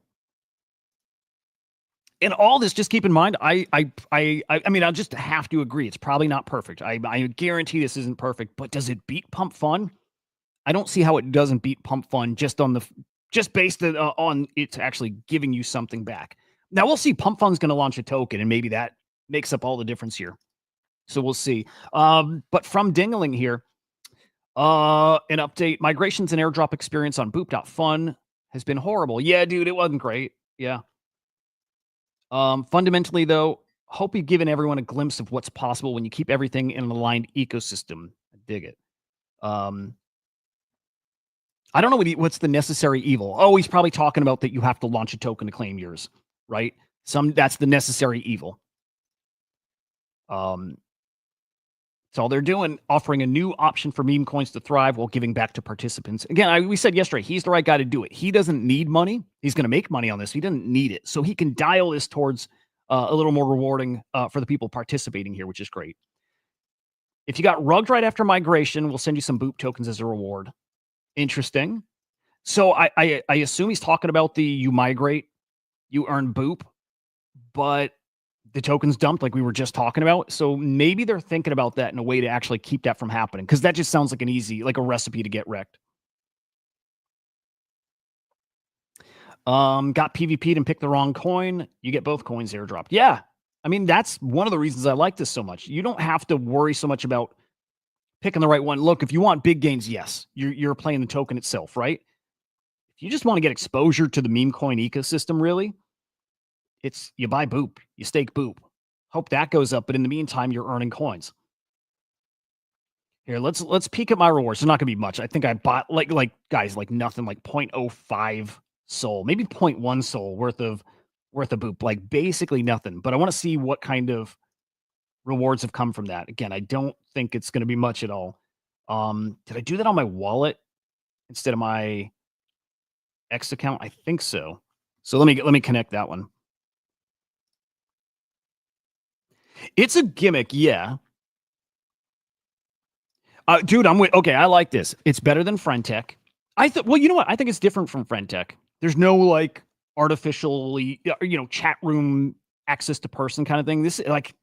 And all this, just keep in mind, I mean, I'll just have to agree. It's probably not perfect. I guarantee this isn't perfect, but does it beat Pump Fun? I don't see how it doesn't beat Pump Fun just based on it's actually giving you something back. Now we'll see. Pump Fun's going to launch a token, and maybe that makes up all the difference here. So we'll see. But from Dingaling here, an update: migrations and airdrop experience on Boop.fun has been horrible. Yeah, dude, it wasn't great. Yeah. Fundamentally, though, hope you've given everyone a glimpse of what's possible when you keep everything in an aligned ecosystem. I dig it. I don't know what's the necessary evil. Oh, he's probably talking about that you have to launch a token to claim yours, right? That's the necessary evil. That's all they're doing, offering a new option for meme coins to thrive while giving back to participants. Again, we said yesterday, he's the right guy to do it. He doesn't need money. He's going to make money on this. He doesn't need it. So he can dial this towards a little more rewarding for the people participating here, which is great. If you got rugged right after migration, we'll send you some Boop tokens as a reward. Interesting. So I assume he's talking about you migrate, you earn Boop, but the tokens dumped like we were just talking about. So maybe they're thinking about that in a way to actually keep that from happening, because that just sounds like a recipe to get wrecked. Got PvP'd and picked the wrong coin. You get both coins airdropped. Yeah. I mean, that's one of the reasons I like this so much. You don't have to worry so much about picking the right one. Look, if you want big gains, yes, you're playing the token itself, right? If you just want to get exposure to the meme coin ecosystem, really, it's you buy Boop, you stake Boop. Hope that goes up, but in the meantime, you're earning coins. Here, let's peek at my rewards. There's not gonna be much. I think I bought like guys, like nothing, like 0.05 soul, maybe 0.1 soul worth of Boop, like basically nothing. But I want to see what kind of rewards have come from that. Again, I don't think it's gonna be much at all. Did I do that on my wallet instead of my X account? I think so. So let me connect that one. It's a gimmick, yeah. Dude, I'm with. Okay, I like this. It's better than Friendtech. Well, you know what? I think it's different from Friendtech. There's no like artificially, chat room access to person kind of thing. This like,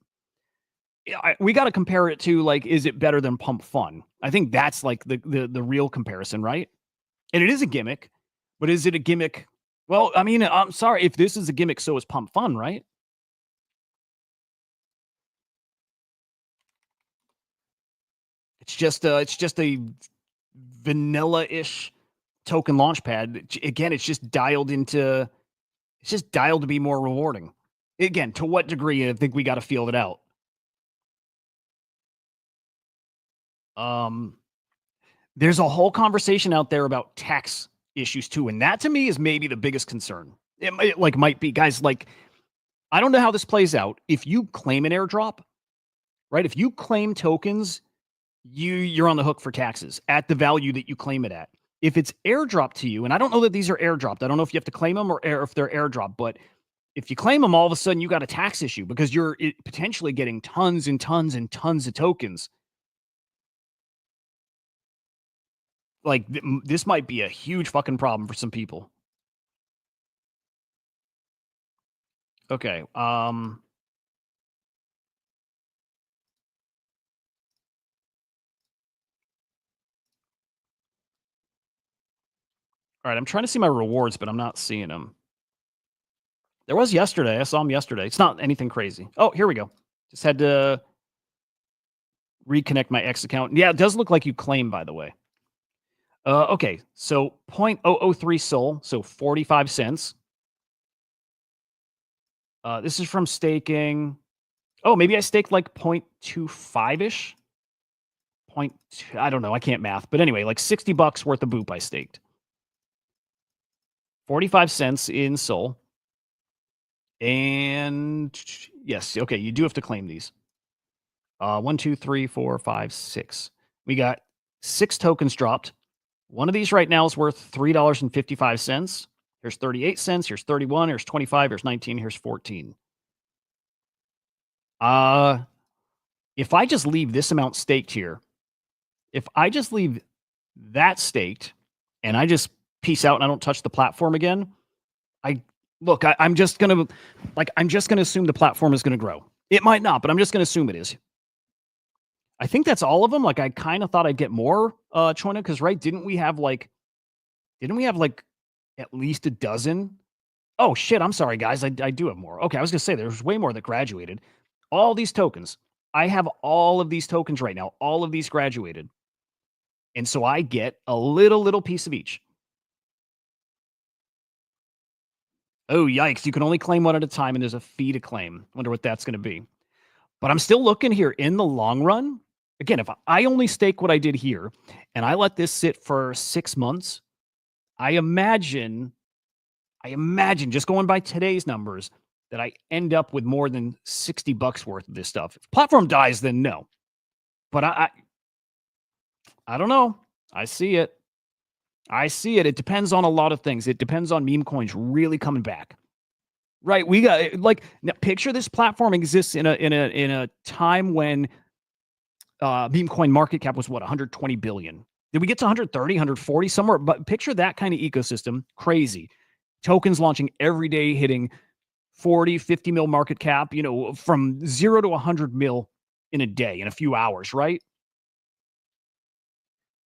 we got to compare it to like, is it better than Pump Fun? I think that's like the real comparison, right? And it is a gimmick, but is it a gimmick Well, I mean, I'm sorry if this is a gimmick, so is Pump Fun, right? It's just a vanilla-ish token launchpad. Again, it's just dialed to be more rewarding. Again, to what degree? I think we got to feel it out. Um, there's a whole conversation out there about tax issues too, and that to me is maybe the biggest concern. It might be, guys. Like, I don't know how this plays out. If you claim an airdrop, right? If you claim tokens, you're on the hook for taxes at the value that you claim it at. If it's airdropped to you, and I don't know that these are airdropped. I don't know if you have to claim them or if they're airdropped, but if you claim them, all of a sudden you got a tax issue because you're potentially getting tons and tons and tons of tokens. Like this might be a huge fucking problem for some people. Okay. All right, I'm trying to see my rewards, but I'm not seeing them. There was yesterday. I saw them yesterday. It's not anything crazy. Oh, here we go. Just had to reconnect my X account. Yeah, it does look like you claim, by the way. Okay, so 0.003 SOL, so 45 cents. This is from staking. Oh, maybe I staked like 0.25-ish. I don't know. I can't math. But anyway, like $60 worth of boop I staked. 45 cents in SOL. And yes, okay, you do have to claim these. 1, 2, 3, 4, 5, 6. We got 6 tokens dropped. One of these right now is worth $3.55. Here's 38 cents. Here's 31. Here's 25. Here's 19. Here's 14. If I just leave this amount staked here, if I just leave that staked and I just peace out and I don't touch the platform again, I'm just gonna assume the platform is gonna grow. It might not, but I'm just gonna assume it is. I think that's all of them. Like I kind of thought I'd get more, Choina, because right, didn't we have like at least a dozen? Oh shit, I'm sorry, guys. I do have more. Okay, I was gonna say there's way more that graduated. All these tokens. I have all of these tokens right now. All of these graduated. And so I get a little piece of each. Oh, yikes. You can only claim one at a time, and there's a fee to claim. Wonder what that's going to be. But I'm still looking here in the long run. Again, if I only stake what I did here, and I let this sit for 6 months, I imagine, just going by today's numbers, that I end up with more than $60 worth of this stuff. If the platform dies, then no. But I don't know. I see it. It depends on a lot of things. It depends on meme coins really coming back. Right. We got like now picture this platform exists in a time when meme coin market cap was what 120 billion. Did we get to 130, 140 somewhere? But picture that kind of ecosystem. Crazy. Tokens launching every day, hitting 40, 50 mil market cap, from 0 to 100 mil in a day, in a few hours, right?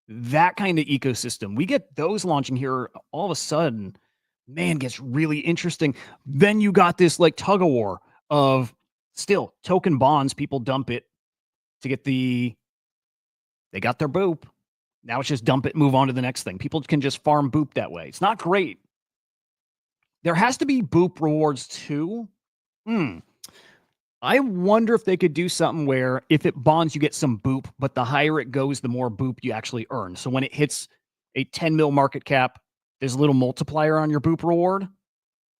That kind of ecosystem. We get those launching here all of a sudden, man, gets really interesting. Then you got this like tug of war of still token bonds. People dump it to get they got their boop. Now it's just dump it, move on to the next thing. People can just farm boop that way. It's not great. There has to be boop rewards too. I wonder if they could do something where if it bonds, you get some boop, but the higher it goes, the more boop you actually earn. So when it hits a 10 mil market cap, there's a little multiplier on your boop reward.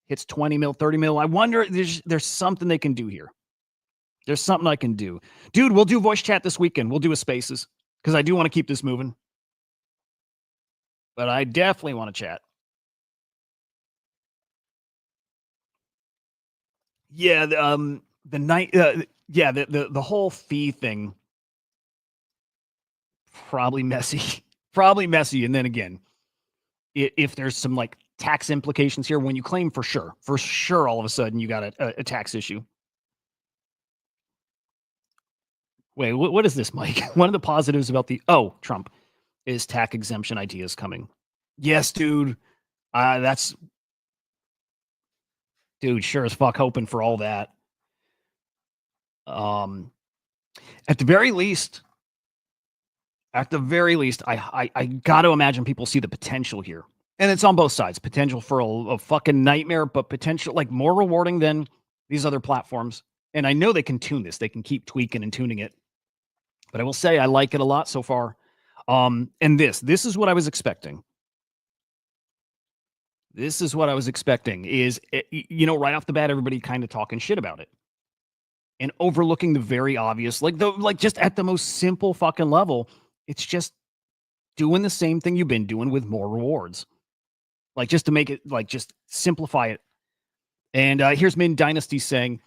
Hits 20 mil, 30 mil. I wonder, there's something they can do here. There's something I can do. Dude, we'll do voice chat this weekend. We'll do a spaces because I do want to keep this moving. But I definitely want to chat. Yeah, the whole fee thing, probably messy. Probably messy. And then again, if there's some like tax implications here, when you claim for sure, all of a sudden you got a tax issue. Wait, what is this, Mike? One of the positives about Trump is tax exemption ideas coming. Yes, dude. That's Dude, sure as fuck hoping for all that. At the very least, I got to imagine people see the potential here. And it's on both sides. Potential for a fucking nightmare, but potential like more rewarding than these other platforms. And I know they can tune this. They can keep tweaking and tuning it. But I will say I like it a lot so far. And this is what I was expecting. This is what I was expecting is, right off the bat, everybody kind of talking shit about it and overlooking the very obvious, like just at the most simple fucking level. It's just doing the same thing you've been doing with more rewards. Like just to make it, like just simplify it. And here's Min Dynasty saying,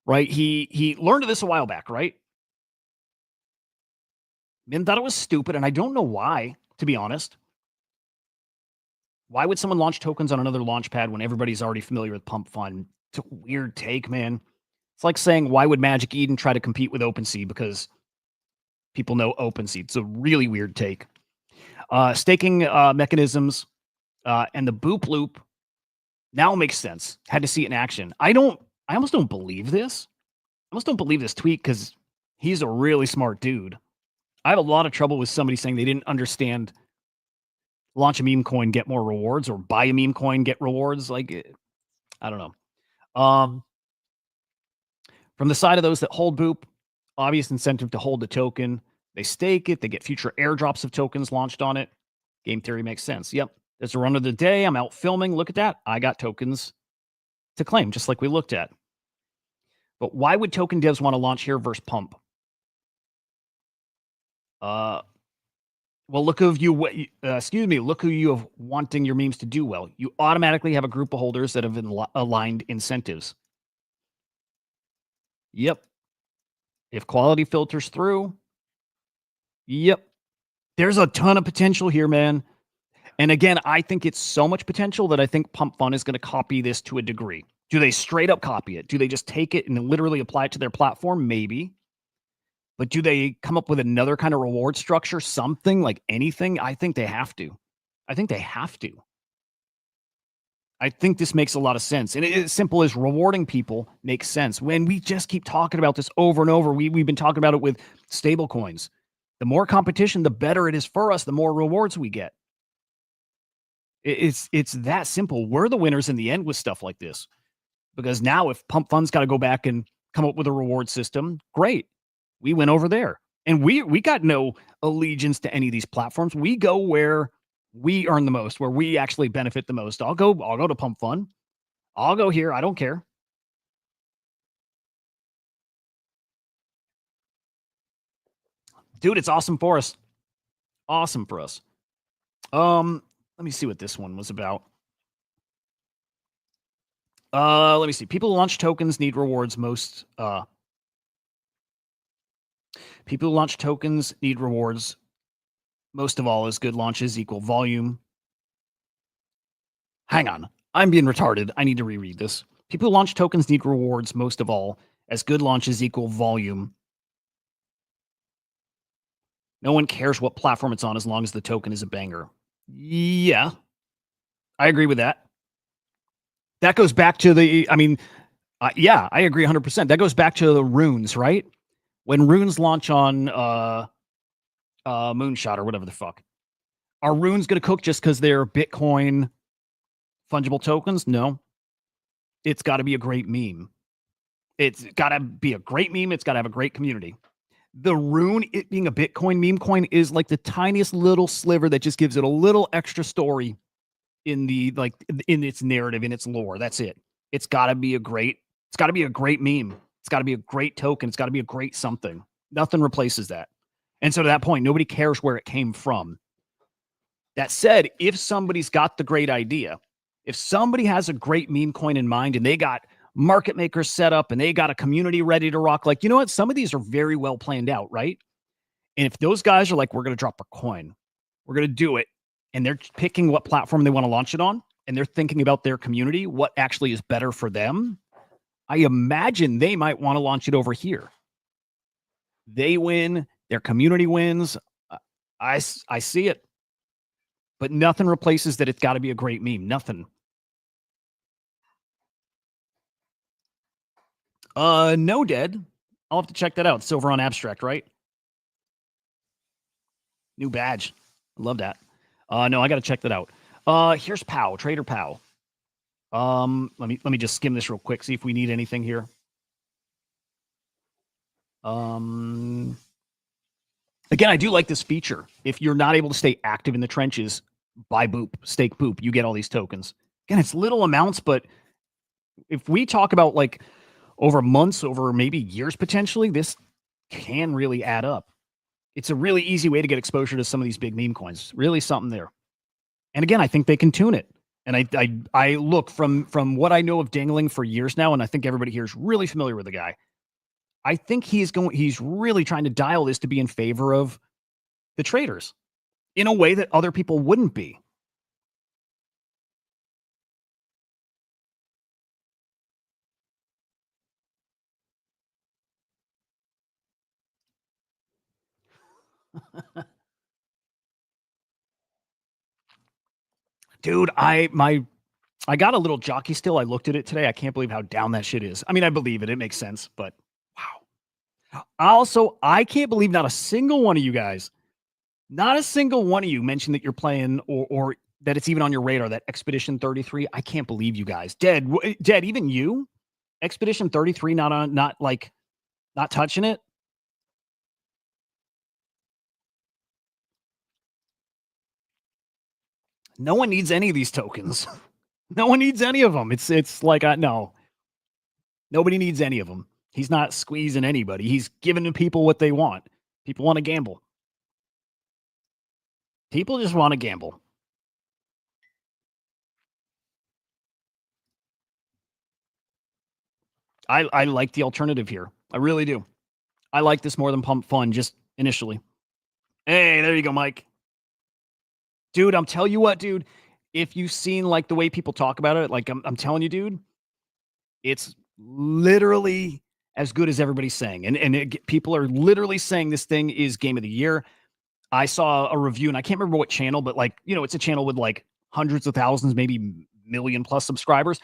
right, he learned of this a while back, right? Min thought it was stupid, and I don't know why, to be honest. Why would someone launch tokens on another launchpad when everybody's already familiar with Pump Fund? It's a weird take, man. It's like saying, why would Magic Eden try to compete with OpenSea? Because people know OpenSea. It's a really weird take. Staking mechanisms and the boop loop now makes sense. Had to see it in action. I almost don't believe this. I almost don't believe this tweet because he's a really smart dude. I have a lot of trouble with somebody saying they didn't understand launch a meme coin, get more rewards, or buy a meme coin, get rewards. Like, I don't know. From the side of those that hold Boop, obvious incentive to hold the token. They stake it. They get future airdrops of tokens launched on it. Game theory makes sense. Yep. There's a run of the day. I'm out filming. Look at that. I got tokens to claim, just like we looked at. But why would token devs want to launch here versus pump? Well, look who you have wanting your memes to do well. You automatically have a group of holders that have aligned incentives. Yep. If quality filters through, yep. There's a ton of potential here, man. And again, I think it's so much potential that I think Pump Fun is going to copy this to a degree. Do they straight up copy it? Do they just take it and literally apply it to their platform? Maybe. But do they come up with another kind of reward structure? Something like anything? I think they have to. I think this makes a lot of sense. And it's simple as rewarding people makes sense. When we just keep talking about this over and over, we've been talking about it with stable coins. The more competition, the better it is for us, the more rewards we get. It's that simple. We're the winners in the end with stuff like this. Because now if Pump Fun's got to go back and come up with a reward system, great. We went over there. And we got no allegiance to any of these platforms. We go where we earn the most, where we actually benefit the most. I'll go to Pump Fun. I'll go here. I don't care. Dude, it's awesome for us. Awesome for us. Let me see what this one was about. Let me see. People who launch tokens need rewards most. People who launch tokens need rewards most of all, as good launches equal volume. Hang on. I'm being retarded. I need to reread this. People who launch tokens need rewards most of all, as good launches equal volume. No one cares what platform it's on as long as the token is a banger. Yeah, I agree with that. That goes back to yeah, I agree 100%. That goes back to the runes, right? When runes launch on Moonshot or whatever the fuck, are runes going to cook just because they're Bitcoin fungible tokens? No. It's got to be a great meme. It's got to be a great meme. It's got to have a great community. The rune, it being a Bitcoin meme coin, is like the tiniest little sliver that just gives it a little extra story in its narrative, in its lore. That's it. It's got to be a great meme. It's got to be a great token. It's got to be a great something. Nothing replaces that. And so to that point, nobody cares where it came from. That said, if somebody's got the great idea, if somebody has a great meme coin in mind and they got market makers set up and they got a community ready to rock, like, you know what? Some of these are very well planned out, right? And if those guys are like, we're going to drop a coin, we're going to do it, and they're picking what platform they want to launch it on, and they're thinking about their community, what actually is better for them, I imagine they might want to launch it over here. They win, their community wins. I see it. But nothing replaces that it's got to be a great meme. Nothing. No, Dead. I'll have to check that out. Silver on Abstract, right? New badge. I love that. No, I got to check that out. Here's Pow, Trader Pow. Let me just skim this real quick, see if we need anything here. Again, I do like this feature. If you're not able to stay active in the trenches, buy boop, stake boop, you get all these tokens. Again, it's little amounts, but if we talk about like over months, over maybe years potentially, this can really add up. It's a really easy way to get exposure to some of these big meme coins. Really something there. And again, I think they can tune it. And I look from what I know of Dangling for years now, and I think everybody here is really familiar with the guy. I think he's really trying to dial this to be in favor of the traders in a way that other people wouldn't be. Dude, I got a little jockey still. I looked at it today. I can't believe how down that shit is. I mean, I believe it. It makes sense, but wow. Also, I can't believe not a single one of you guys, not a single one of you mentioned that you're playing or that it's even on your radar, that Expedition 33. I can't believe you guys. Dead, even you? Expedition 33 not touching it? No one needs any of these tokens. No one needs any of them. It's like no. Nobody needs any of them. He's not squeezing anybody. He's giving to people what they want. People want to gamble. People just want to gamble. I like the alternative here. I really do. I like this more than Pump Fun just initially. Hey, there you go, Mike. Dude, I'm telling you what, dude. If you've seen like the way people talk about it, like I'm telling you, dude, it's literally as good as everybody's saying. And people are literally saying this thing is game of the year. I saw a review, and I can't remember what channel, but like, it's a channel with like hundreds of thousands, maybe million plus subscribers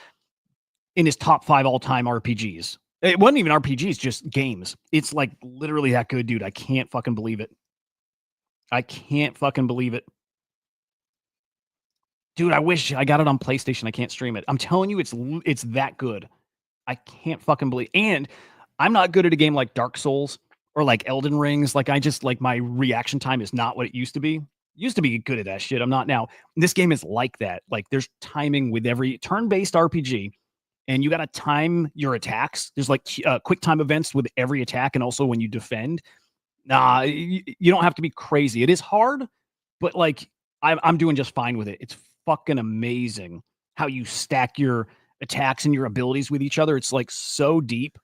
in his top 5 all-time RPGs. It wasn't even RPGs, just games. It's like literally that good, dude. I can't fucking believe it. I can't fucking believe it. Dude, I wish I got it on PlayStation. I can't stream it. I'm telling you, it's that good. I can't fucking believe. And I'm not good at a game like Dark Souls or like Elden Rings. Like my reaction time is not what it used to be. Used to be good at that shit. I'm not now. This game is like that. Like there's timing with every turn-based RPG, and you got to time your attacks. There's like quick time events with every attack, and also when you defend. Nah, you don't have to be crazy. It is hard, but like I'm doing just fine with it. It's fucking amazing how you stack your attacks and your abilities with each other. It's like so deep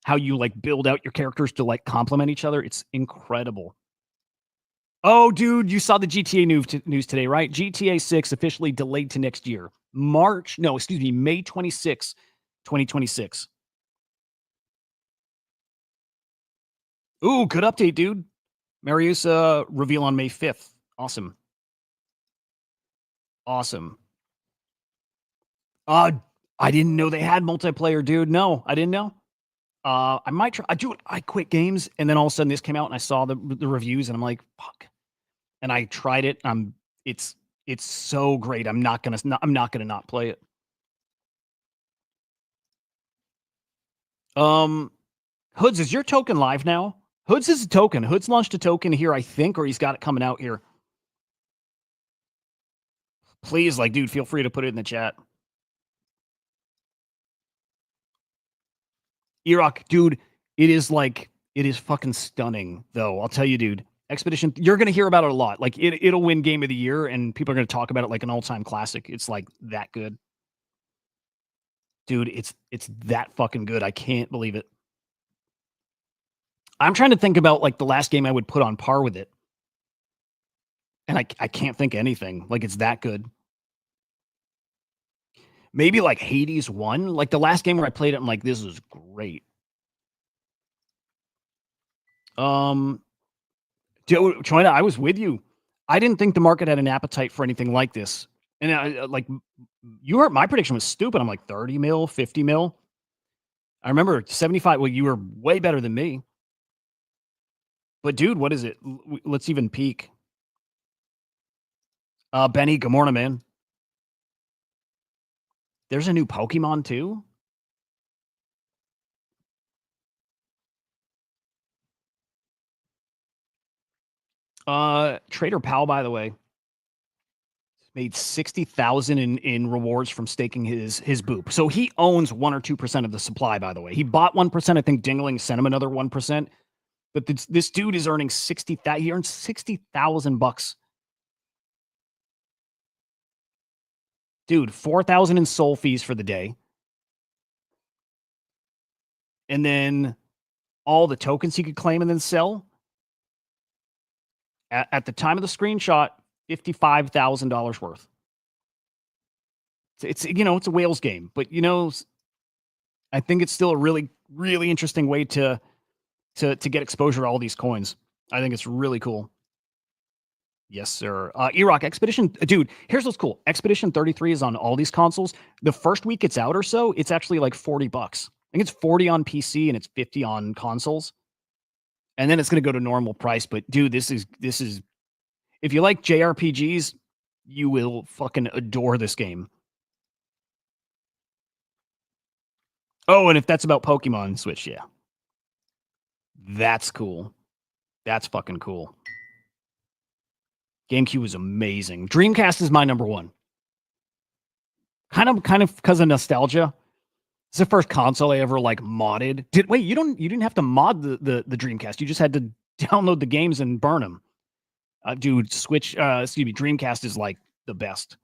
how you like build out your characters to like complement each other. It's incredible. Oh, dude, you saw the GTA news today, right? GTA 6 officially delayed to next year. May 26, 2026. Ooh, good update, dude. Marius reveal on May 5th. Awesome. Awesome. I didn't know they had multiplayer, dude. No, I didn't know. I might try. I quit games, and then all of a sudden this came out, and I saw the reviews, and I'm like, fuck. And I tried it. It's so great. I'm not gonna not play it. Hoods, is your token live now? Hoods is a token. Hoods launched a token here, I think, or he's got it coming out here. Please, like, dude, feel free to put it in the chat. Iraq, dude, it is fucking stunning, though. I'll tell you, dude. Expedition, you're going to hear about it a lot. Like, it'll win game of the year, and people are going to talk about it like an all-time classic. It's like that good. Dude, it's that fucking good. I can't believe it. I'm trying to think about like the last game I would put on par with it. And I can't think of anything. Like, it's that good. Maybe like Hades 1. Like the last game where I played it, I'm like, this is great. China, I was with you. I didn't think the market had an appetite for anything like this. And like you heard my prediction was stupid. I'm like 30 mil, 50 mil. I remember 75. Well, you were way better than me. But dude, what is it? Let's even peek. Benny, good morning, man. There's a new Pokemon too? Trader Pal, by the way, made 60,000 in rewards from staking his boop. So he owns 1 or 2% of the supply, by the way. He bought 1%. I think Dingling sent him another 1%. But this dude is earning 60,000. He earned 60,000 bucks. Dude, 4,000 in soul fees for the day. And then all the tokens he could claim and then sell. At the time of the screenshot, $55,000 worth. It's it's a whales game, but I think it's still a really, really interesting way to get exposure to all these coins. I think it's really cool. Yes, sir. E-Rock Expedition, dude, here's what's cool. Expedition 33 is on all these consoles. The first week it's out or so, it's actually like $40. I think it's 40 on PC and it's 50 on consoles. And then it's going to go to normal price. But dude, this is if you like JRPGs, you will fucking adore this game. Oh, and if that's about Pokemon Switch, yeah. That's cool. That's fucking cool. GameCube was amazing. Dreamcast is my number one. Kind of because of nostalgia. It's the first console I ever like modded. Wait, you didn't have to mod the Dreamcast. You just had to download the games and burn them. Dude, Dreamcast is like the best.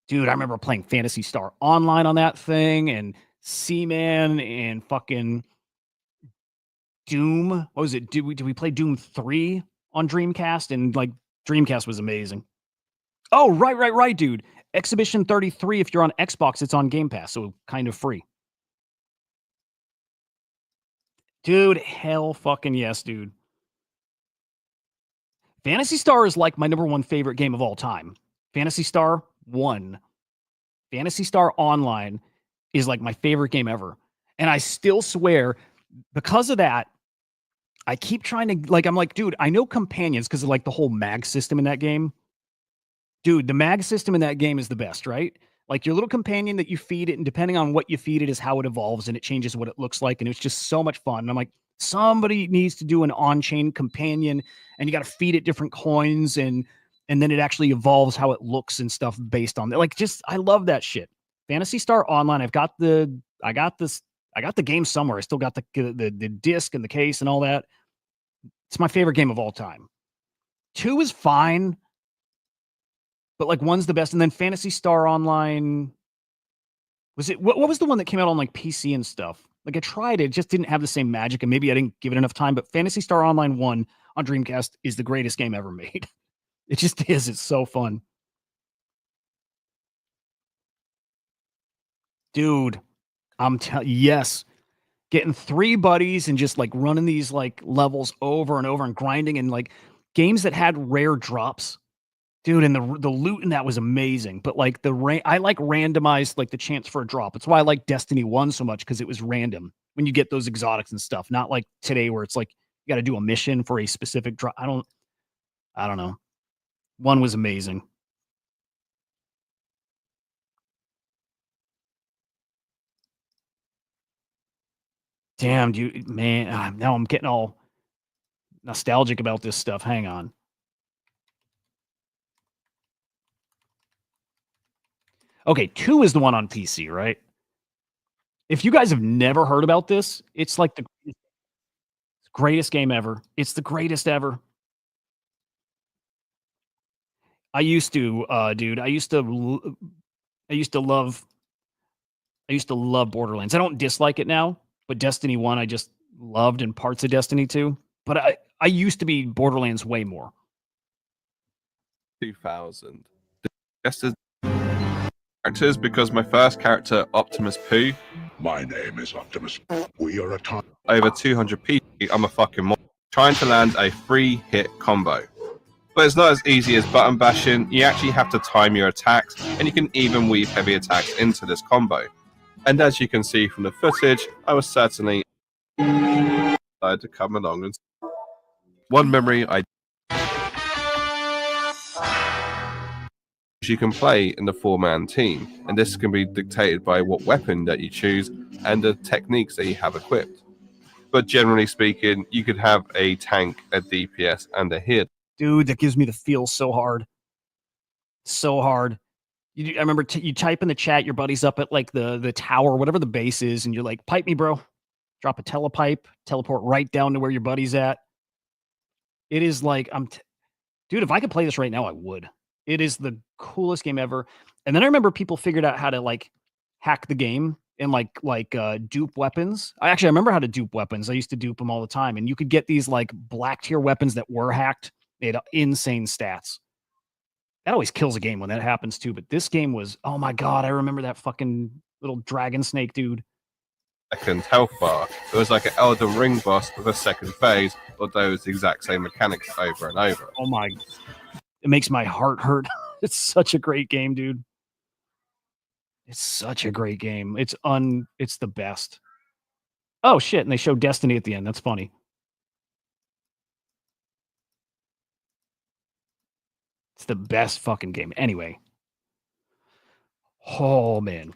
Dude, I remember playing Phantasy Star Online on that thing and Seaman and fucking Doom. What was it? Did we play Doom 3 on Dreamcast? And like Dreamcast was amazing. Oh, right, dude. Exhibition 33, if you're on Xbox, it's on Game Pass, so kind of free. Dude, hell fucking yes, dude. Phantasy Star is like my number one favorite game of all time. Phantasy Star 1. Phantasy Star Online is like my favorite game ever. And I still swear, because of that, I keep trying to, I'm like, dude, I know companions because of like the whole mag system in that game. Dude, the mag system in that game is the best, right? Like your little companion that you feed it, and depending on what you feed it is how it evolves and it changes what it looks like. And it's just so much fun. And I'm like, somebody needs to do an on-chain companion and you got to feed it different coins and then it actually evolves how it looks and stuff based on that. Like, just, I love that shit. Phantasy Star Online. I got the game somewhere. I still got the disc and the case and all that. It's my favorite game of all time. 2 is fine, but like 1's the best. And then Phantasy Star Online, was it what was the one that came out on like PC and stuff? Like I tried it, just didn't have the same magic, and maybe I didn't give it enough time. But Phantasy Star Online 1 on Dreamcast is the greatest game ever made. It just is. It's so fun. Dude, yes. Getting 3 buddies and just like running these like levels over and over and grinding, and like games that had rare drops. Dude, and the loot in that was amazing. But like I like randomized, like the chance for a drop. It's why I like Destiny 1 so much, because it was random when you get those exotics and stuff. Not like today where it's like you got to do a mission for a specific drop. I don't know. 1 was amazing. Damn, dude, man. Now I'm getting all nostalgic about this stuff. Hang on. Okay, 2 is the one on PC, right? If you guys have never heard about this, it's like the greatest game ever. It's the greatest ever. I used to, dude. I used to love Borderlands. I don't dislike it now, but Destiny 1 I just loved, and parts of Destiny 2. But I used to be Borderlands way more. 2000. Just as characters, because my first character, Optimus Poo. My name is Optimus. We are a time. Over 200 PC, I'm a fucking monster. Trying to land a 3-hit combo. But it's not as easy as button bashing. You actually have to time your attacks, and you can even weave heavy attacks into this combo. And as you can see from the footage, I was certainly glad to come along and one memory you can play in the 4-man team, and this can be dictated by what weapon that you choose and the techniques that you have equipped. But generally speaking, you could have a tank, a DPS, and a healer. Dude, that gives me the feel so hard. So hard. I remember you type in the chat, your buddy's up at like the tower, whatever the base is, and you're like, pipe me, bro. Drop a telepipe, teleport right down to where your buddy's at. It is like, dude, if I could play this right now, I would. It is the coolest game ever. And then I remember people figured out how to like hack the game and like dupe weapons. I remember how to dupe weapons. I used to dupe them all the time. And you could get these like black tier weapons that were hacked. They had insane stats. That always kills a game when that happens too. But this game was, oh my God, I remember that fucking little dragon snake dude. Second health bar. It was like an Elden Ring boss with a second phase, although it was the exact same mechanics over and over. Oh my, it makes my heart hurt. It's such a great game, dude. It's such a great game. It's the best. Oh shit, and they show Destiny at the end. That's funny. It's the best fucking game. Anyway. Oh man.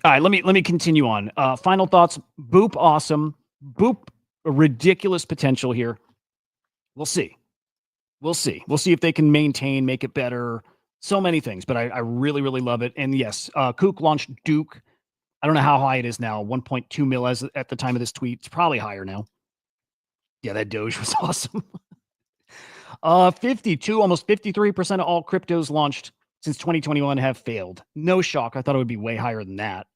All right, let me continue on. Final thoughts. Boop awesome. Boop ridiculous potential here. We'll see. We'll see. We'll see if they can maintain, make it better. So many things, but I really, really love it. And yes, Kook launched Duke. I don't know how high it is now. 1.2 mil as at the time of this tweet. It's probably higher now. Yeah, that Doge was awesome. 52, almost 53% of all cryptos launched since 2021 have failed. No shock. I thought it would be way higher than that.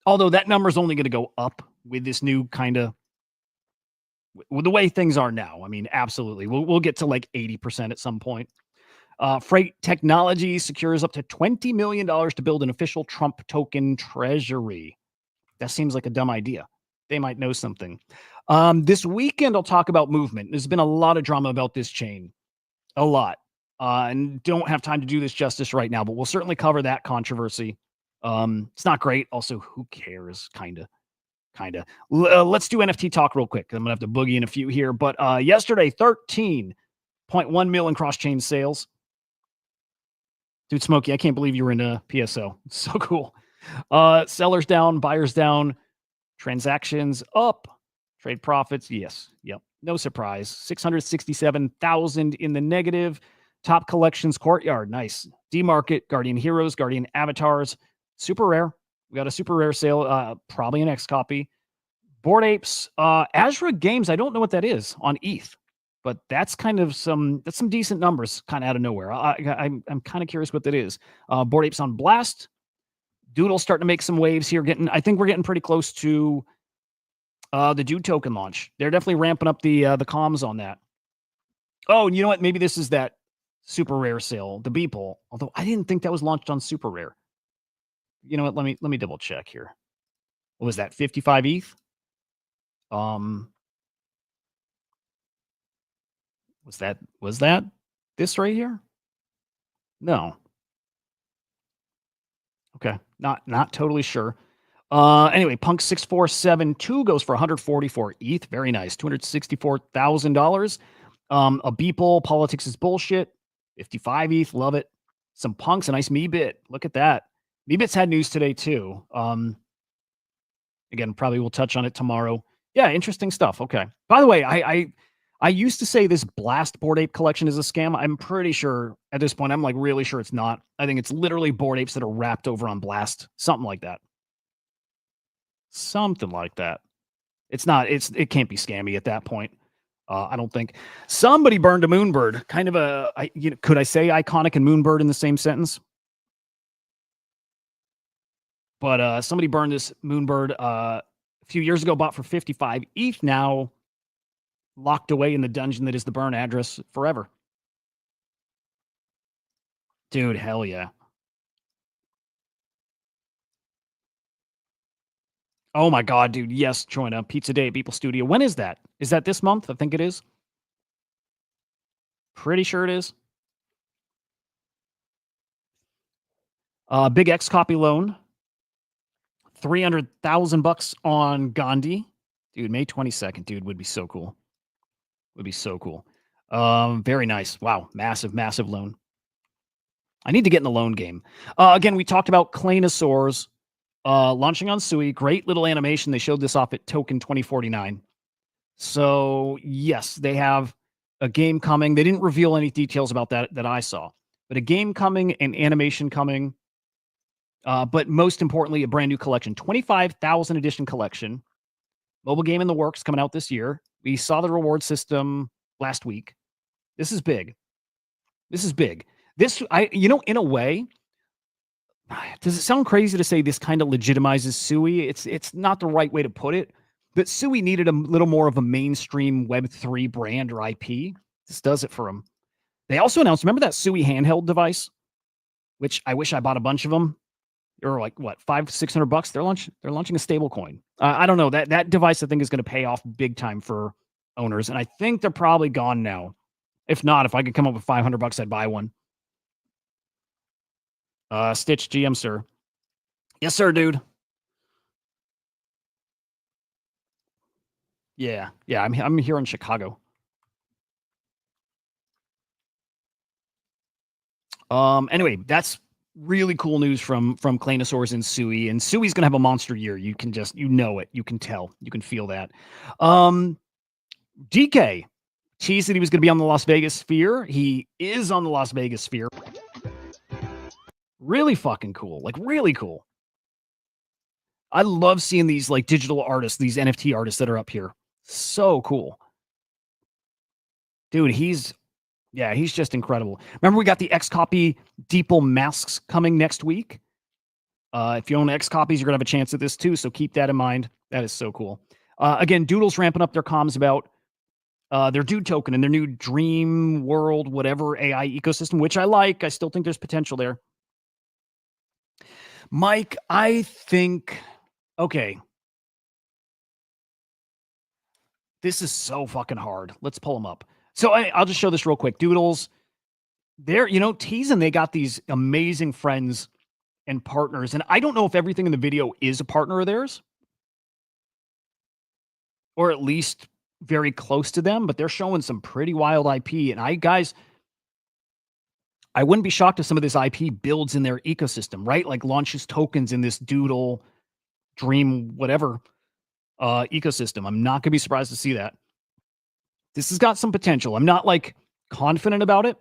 Although that number is only going to go up with this new kind of, with the way things are now. I mean, absolutely. We'll get to like 80% at some point. Freight Technology secures up to $20 million to build an official Trump token treasury. That seems like a dumb idea. They might know something. This weekend, I'll talk about movement. There's been a lot of drama about this chain. A lot. And don't have time to do this justice right now, but we'll certainly cover that controversy. It's not great. Also, who cares? Kind of. Let's do NFT talk real quick. I'm going to have to boogie in a few here. But yesterday, 13.1 million cross-chain sales. Dude, Smokey, I can't believe you were in a PSO. It's so cool. Sellers down, buyers down, transactions up, trade profits. Yes. Yep. No surprise. 667,000 in the negative. Top collections, Courtyard. Nice. D-Market, Guardian Heroes, Guardian Avatars. Super rare. We got a super rare sale. Probably an X copy. Bored Apes. Azra Games. I don't know what that is on ETH. But that's kind of some decent numbers kind of out of nowhere. I'm kind of curious what that is. Bored Apes on Blast. Doodle's starting to make some waves here. I think we're getting pretty close to the Dude token launch. They're definitely ramping up the comms on that. Oh, and you know what? Maybe this is that super rare sale, the Beeple. Although I didn't think that was launched on super rare. You know what? Let me double check here. What was that? 55 ETH? Was that this right here? No. Okay. Not totally sure. Anyway, Punk 6472 goes for 144 ETH. Very nice. $264,000. A Beeple, politics is bullshit. 55 ETH. Love it. Some Punks, a nice Meebit. Look at that. Meebit's had news today too. Again, probably we'll touch on it tomorrow. Yeah, interesting stuff. Okay. By the way, I used to say this Blast Bored Ape collection is a scam. I'm pretty sure at this point, I'm like really sure it's not. I think it's literally Bored Apes that are wrapped over on Blast. Something like that. Something like that. It's not, it can't be scammy at that point. I don't think. Somebody burned a Moonbird. Kind of could I say iconic and Moonbird in the same sentence? But somebody burned this Moonbird a few years ago, bought for 55 ETH, now locked away in the dungeon that is the burn address forever. Dude, hell yeah. Oh my God, dude. Yes, join a Pizza Day at Beeple Studio. When is that? Is that this month? I think it is. Pretty sure it is. Big X copy loan. $300,000 on Gandhi. Dude, May 22nd, dude, would be so cool. Would be so cool. Very nice. Wow, massive, massive loan. I need to get in the loan game. Again, we talked about Claynosaurs launching on Sui. Great little animation. They showed this off at Token 2049. So, yes, they have a game coming. They didn't reveal any details about that I saw. But a game coming, an animation coming. But most importantly, a brand new collection. 25,000 edition collection. Mobile game in the works coming out this year. We saw the reward system last week. This is big. This is big. This, in a way, does it sound crazy to say this kind of legitimizes Sui? It's not the right way to put it, but Sui needed a little more of a mainstream Web3 brand or IP. This does it for them. They also announced, remember that Sui handheld device, which I wish I bought a bunch of them. They're like, what, $500-$600? They're launching a stable coin. I don't know. That device, I think, is going to pay off big time for owners. And I think they're probably gone now. If not, if I could come up with $500, I'd buy one. Stitch GM, sir. Yes, sir, dude. Yeah. I'm here in Chicago. Anyway, that's really cool news from Claynosaurs and Sui. And Sui's gonna have a monster year. You can just, know it. You can tell. You can feel that. DK teased that he was gonna be on the Las Vegas Sphere. He is on the Las Vegas Sphere. Really fucking cool. Like, really cool. I love seeing these like digital artists, these NFT artists that are up here. So cool. Dude, he's just incredible. Remember, we got the X-Copy Deeple masks coming next week. If you own X-Copies, you're going to have a chance at this too, so keep that in mind. That is so cool. Again, Doodle's ramping up their comms about their Dude token and their new Dream World, whatever AI ecosystem, which I like. I still think there's potential there. Mike, I think, okay. This is so fucking hard. Let's pull them up. So I'll just show this real quick. Doodles, they're, teasing they got these amazing friends and partners. And I don't know if everything in the video is a partner of theirs, or at least very close to them, but they're showing some pretty wild IP. And I wouldn't be shocked if some of this IP builds in their ecosystem, right? Like launches tokens in this Doodle, Dream, whatever ecosystem. I'm not going to be surprised to see that. This has got some potential. I'm not like confident about it,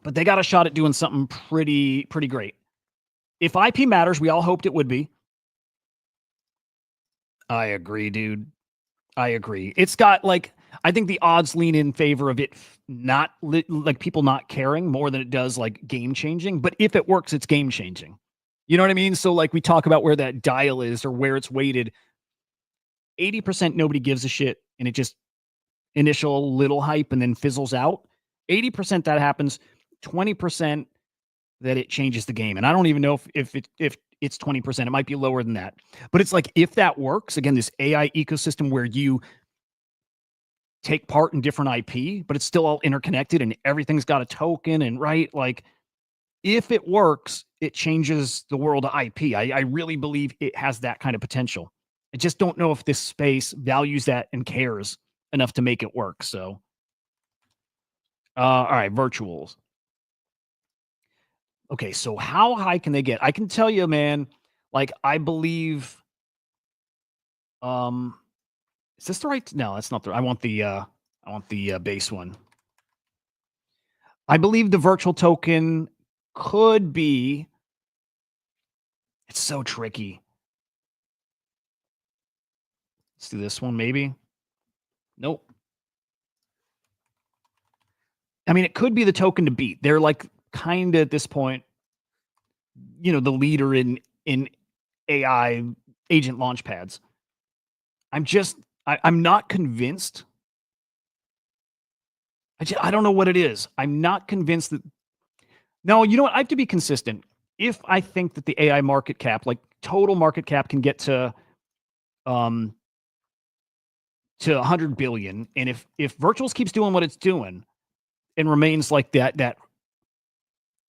but they got a shot at doing something pretty great. If IP matters, we all hoped it would be. I agree, dude. I agree. It's got like, I think the odds lean in favor of it not like people not caring more than it does like game changing. But if it works, it's game changing. You know what I mean? So like we talk about where that dial is or where it's weighted. 80% nobody gives a shit, and it just initial little hype and then fizzles out. 80% that happens. 20% that it changes the game. And I don't even know if it's 20%. It might be lower than that. But it's like, if that works, again, this AI ecosystem where you take part in different IP, but it's still all interconnected and everything's got a token and right, like if it works, it changes the world of IP. I really believe it has that kind of potential. I just don't know if this space values that and cares enough to make it work. So, all right, virtuals. Okay, so how high can they get? I can tell you, man, like I believe, is this the right? No, that's not the, I want the base one. I believe the virtual token could be, it's so tricky. Let's do this one, maybe. Nope. I mean, it could be the token to beat. They're like kind of at this point, the leader in AI agent launch pads. I'm not convinced. I don't know what it is. I'm not convinced that. No, you know what? I have to be consistent. If I think that the AI market cap, like total market cap, can get to 100 billion, and if virtuals keeps doing what it's doing and remains like that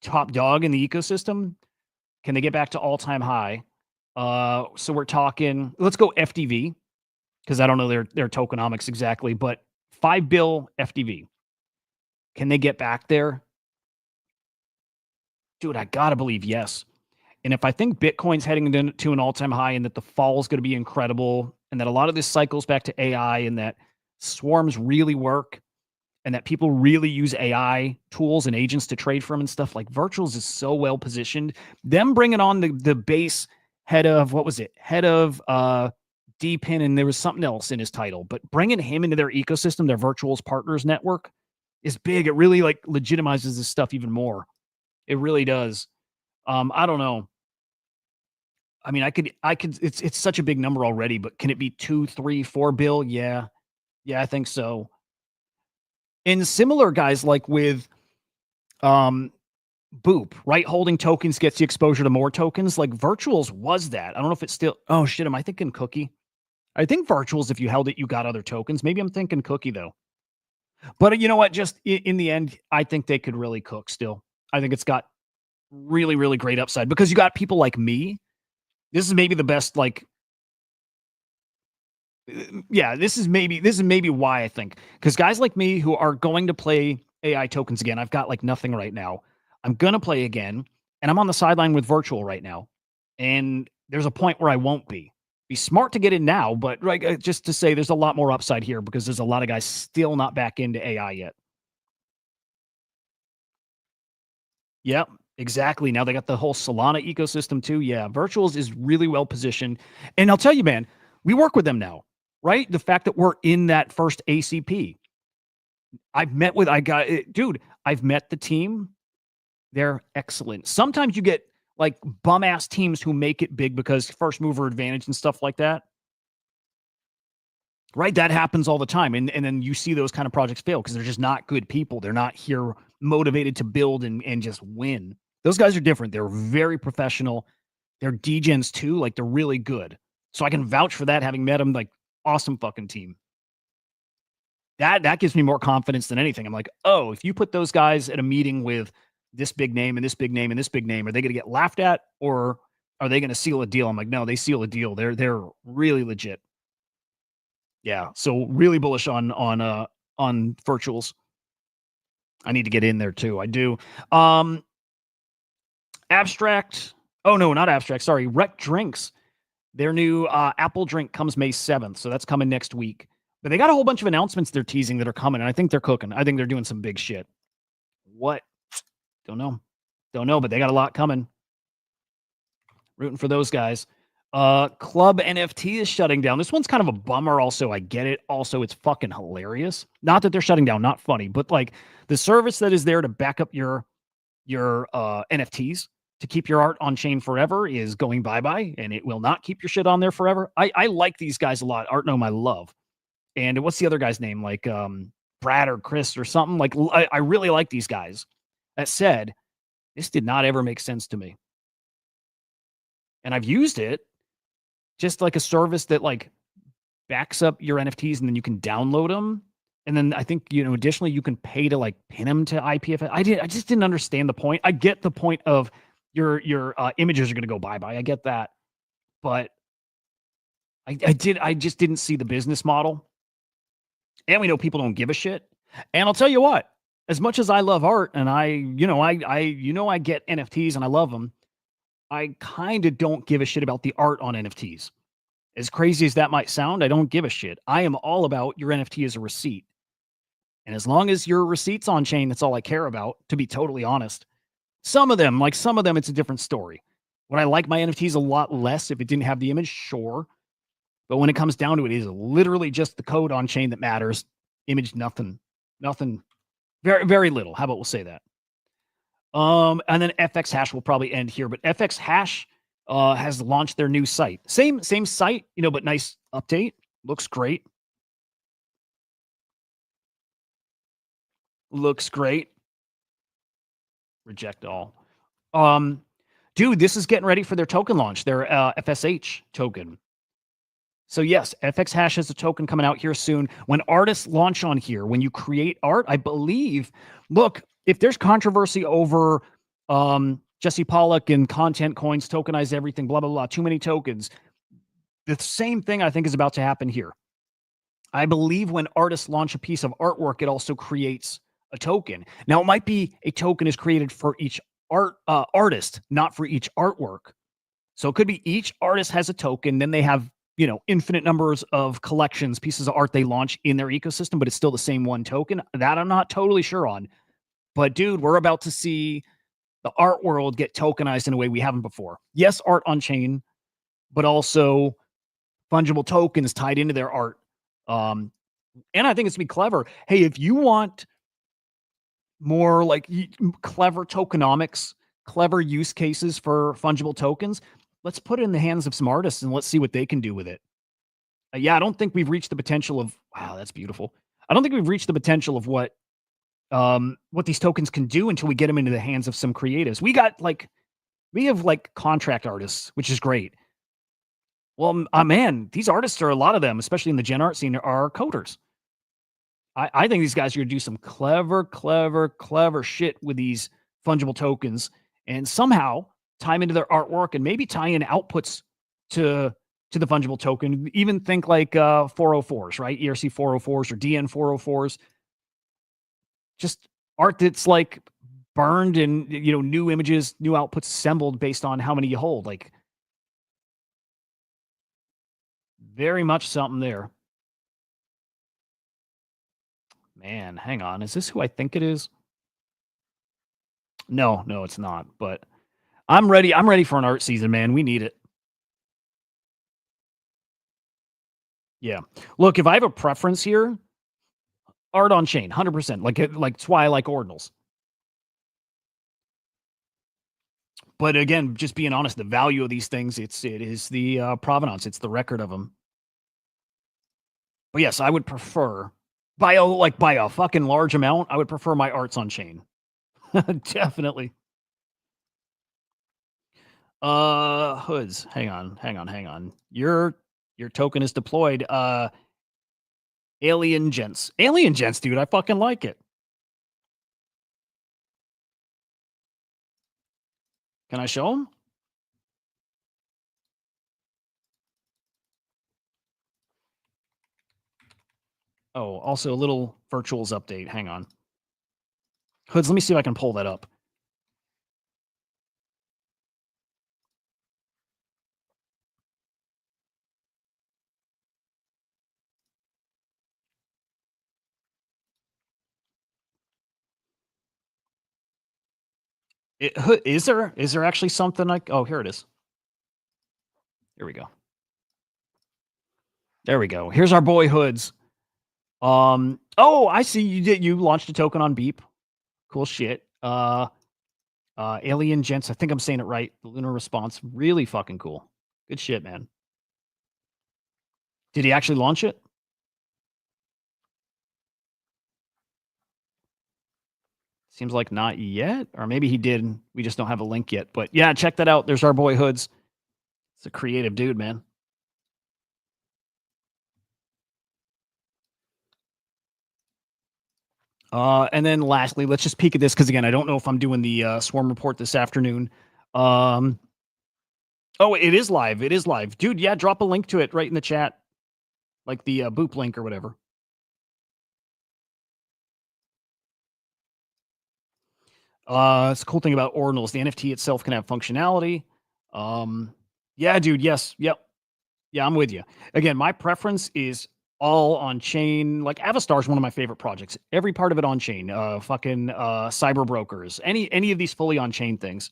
top dog in the ecosystem, can they get back to all-time high? So we're talking, let's go FDV, because I don't know their tokenomics exactly, but 5 bill FDV. Can they get back there? Dude, I gotta believe yes. And if I think Bitcoin's heading to an all-time high and that the fall is going to be incredible and that a lot of this cycles back to AI and that swarms really work and that people really use AI tools and agents to trade from and stuff, like Virtuals is so well positioned. Them bringing on the base head of, what was it? Head of DPIN, and there was something else in his title, but bringing him into their ecosystem, their Virtuals Partners Network, is big. It really like legitimizes this stuff even more. It really does. I don't know. I mean, I could, it's such a big number already, but can it be 2, 3, 4 bill? Yeah. Yeah, I think so. And similar guys like with, Boop, right? Holding tokens gets you exposure to more tokens. Like Virtuals was that. I don't know if it's still, oh shit, am I thinking Cookie? I think Virtuals, if you held it, you got other tokens. Maybe I'm thinking Cookie though. But you know what? Just in the end, I think they could really cook still. I think it's got really, really great upside because you got people like me. This is maybe the best, like, yeah, this is maybe why I think, because guys like me who are going to play AI tokens again, I've got like nothing right now. I'm going to play again, and I'm on the sideline with Virtual right now. And there's a point where I won't be. Be smart to get in now, but right, just to say there's a lot more upside here because there's a lot of guys still not back into AI yet. Yep, exactly. Now they got the whole Solana ecosystem too. Yeah, Virtuals is really well positioned. And I'll tell you, man, we work with them now, right? The fact that we're in that first ACP. I've met the team. They're excellent. Sometimes you get like bum ass teams who make it big because first mover advantage and stuff like that. Right? That happens all the time. And then you see those kind of projects fail because they're just not good people. They're not here motivated to build and just win. Those guys are different. They're very professional. They're degens too. Like they're really good. So I can vouch for that, having met them. Like awesome fucking team. That gives me more confidence than anything. I'm like, oh, if you put those guys at a meeting with this big name and this big name and this big name, are they going to get laughed at or are they going to seal a deal? I'm like, no, they seal a deal. They're really legit. Yeah, so really bullish on Virtuals. I need to get in there too. I do. Abstract. Oh no, not Abstract. Sorry, Rec Drinks. Their new Apple drink comes May 7th, so that's coming next week. But they got a whole bunch of announcements they're teasing that are coming, and I think they're cooking. I think they're doing some big shit. What? Don't know, but they got a lot coming. Rooting for those guys. Club NFT is shutting down. This one's kind of a bummer. Also, I get it. Also, it's fucking hilarious. Not that they're shutting down, not funny, but like the service that is there to back up your NFTs to keep your art on chain forever is going bye-bye, and it will not keep your shit on there forever. I like these guys a lot. Art Gnome, I love. And what's the other guy's name? Like Brad or Chris or something. Like I really like these guys. That said, this did not ever make sense to me. And I've used it just like a service that like backs up your NFTs and then you can download them. And then I think, additionally you can pay to like pin them to IPFS. I just didn't understand the point. I get the point of your images are going to go bye-bye. I get that. But I just didn't see the business model. And we know people don't give a shit. And I'll tell you what, as much as I love art and I get NFTs and I love them, I kind of don't give a shit about the art on NFTs. As crazy as that might sound, I don't give a shit. I am all about your NFT as a receipt. And as long as your receipt's on chain, that's all I care about, to be totally honest. Some of them, it's a different story. Would I like my NFTs a lot less if it didn't have the image? Sure. But when it comes down to it, it is literally just the code on chain that matters. Image, nothing. Very, very little. How about we'll say that? And then FX Hash will probably end here, but FX Hash has launched their new site. Same site, but nice update. Looks great. Reject all. Dude, this is getting ready for their token launch, their FSH token. So yes, FX Hash has a token coming out here soon. When artists launch on here, when you create art, I believe, look, if there's controversy over Jesse Pollock and Content Coins tokenize everything, blah, blah, blah. Too many tokens. The same thing I think is about to happen here. I believe when artists launch a piece of artwork, it also creates a token. Now, it might be a token is created for each artist, not for each artwork. So it could be each artist has a token, then they have, infinite numbers of collections, pieces of art they launch in their ecosystem, but it's still the same one token. That I'm not totally sure on. But dude, we're about to see the art world get tokenized in a way we haven't before. Yes, art on chain, but also fungible tokens tied into their art. And I think it's gonna be clever. Hey, if you want more like clever tokenomics, clever use cases for fungible tokens, let's put it in the hands of some artists and let's see what they can do with it. Yeah, I don't think we've reached the potential of, wow, that's beautiful. I don't think we've reached the potential of what these tokens can do until we get them into the hands of some creatives. We have contract artists, which is great. Well, man, these artists are, a lot of them, especially in the gen art scene, are coders. I think these guys are going to do some clever shit with these fungible tokens and somehow tie them into their artwork and maybe tie in outputs to the fungible token. Even think like 404s, right? ERC 404s or DN 404s. Just art that's like burned and, new images, new outputs assembled based on how many you hold. Like, very much something there. Man, hang on. Is this who I think it is? No, it's not. But I'm ready. I'm ready for an art season, man. We need it. Yeah. Look, if I have a preference here, art on chain, 100%. Like it's why I like ordinals. But again, just being honest, the value of these things, it is the provenance. It's the record of them. But yes, I would prefer by a fucking large amount. I would prefer my arts on chain. Definitely. Hoods. Hang on. Your token is deployed. Alien Gents, dude. I fucking like it. Can I show them? Oh, also a little virtuals update. Hang on. Hoods, let me see if I can pull that up. Is there actually something like, oh, here it is. Here we go. There we go. Here's our boy Hoods. Oh, I see you launched a token on Beep. Cool shit. Alien Gents, I think I'm saying it right. The lunar response, really fucking cool. Good shit, man. Did he actually launch it? Seems like not yet, or maybe he did. We just don't have a link yet. But yeah, check that out. There's our boy Hoods. It's a creative dude, man. And then lastly, let's just peek at this because again, I don't know if I'm doing the Swarm report this afternoon. Oh, it is live. It is live, dude. Yeah, drop a link to it right in the chat, like the Boop link or whatever. It's a cool thing about ordinals. The NFT itself can have functionality. Yeah, dude. Yes. Yep. Yeah, I'm with you. Again, my preference is all on chain. Like Avastar is one of my favorite projects. Every part of it on chain. Fucking cyber brokers. Any of these fully on chain things.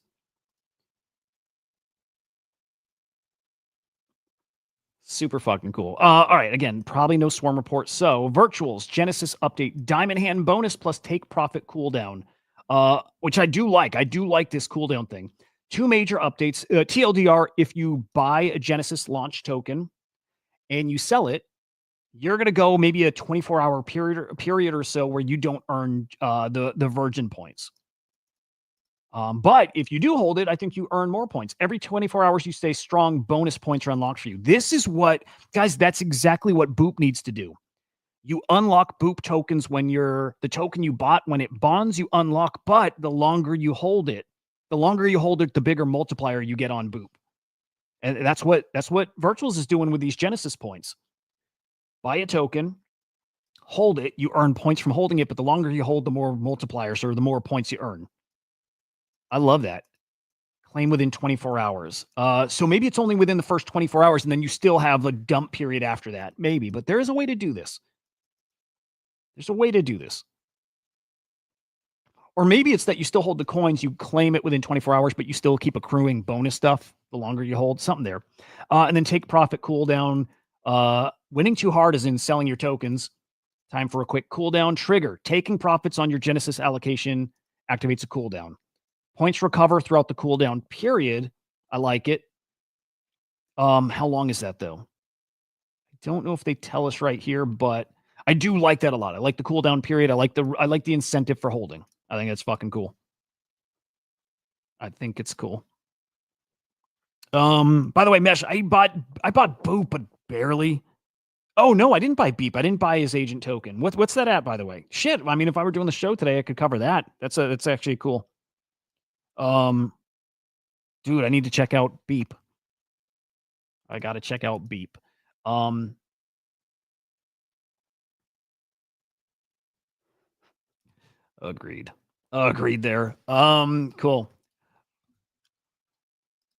Super fucking cool. All right. Again, probably no Swarm report. So virtuals, Genesis update, Diamond Hand bonus plus take profit cooldown. Which I do like. I do like this cooldown thing. Two major updates. TLDR, if you buy a Genesis launch token and you sell it, you're going to go maybe a 24-hour period or so where you don't earn the virgin points. But if you do hold it, I think you earn more points. Every 24 hours you stay strong, bonus points are unlocked for you. This is what, guys, that's exactly what Boop needs to do. You unlock Boop tokens when the token you bought, when it bonds, you unlock, but the longer you hold it, The longer you hold it, the bigger multiplier you get on Boop. And that's what Virtuals is doing with these Genesis points. Buy a token, hold it, you earn points from holding it, but the longer you hold, the more multipliers or the more points you earn. I love that. Claim within 24 hours. So maybe it's only within the first 24 hours, and then you still have a dump period after that. Maybe, but there is a way to do this. There's a way to do this. Or maybe it's that you still hold the coins, you claim it within 24 hours, but you still keep accruing bonus stuff the longer you hold. Something there. And then take profit cooldown. Winning too hard is in selling your tokens. Time for a quick cooldown trigger. Taking profits on your Genesis allocation activates a cooldown. Points recover throughout the cooldown period. I like it. How long is that though? I don't know if they tell us right here, but I do like that a lot. I like the cooldown period. I like the incentive for holding. I think it's fucking cool. I think it's cool. By the way, Mesh, I bought Boop, but barely. Oh no, I didn't buy Beep. I didn't buy his agent token. What's that at, by the way? Shit. I mean, if I were doing the show today, I could cover that. That's actually cool. Dude, I need to check out Beep. I gotta check out Beep. Agreed there. Cool.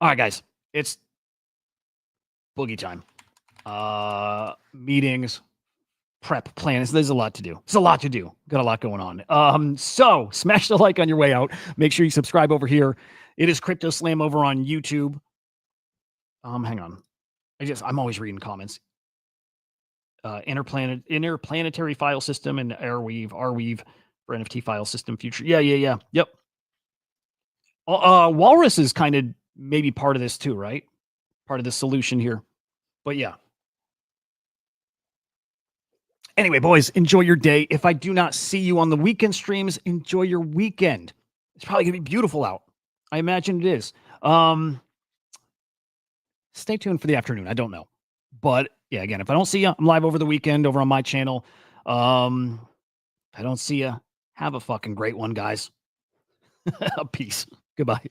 All right, guys, it's boogie time. Meetings, prep, plans. There's a lot to do. There's a lot to do. Got a lot going on. So smash the like on your way out. Make sure you subscribe over here. It is Crypto Slam over on YouTube. Hang on. I'm always reading comments. Interplanetary file system and Arweave for NFT file system future. Yeah. Yep. Walrus is kind of maybe part of this too, right? Part of the solution here. But yeah. Anyway, boys, enjoy your day. If I do not see you on the weekend streams, enjoy your weekend. It's probably going to be beautiful out. I imagine it is. Stay tuned for the afternoon. I don't know. But yeah, again, if I don't see you, I'm live over the weekend over on my channel. If I don't see you, have a fucking great one, guys. Peace. Goodbye.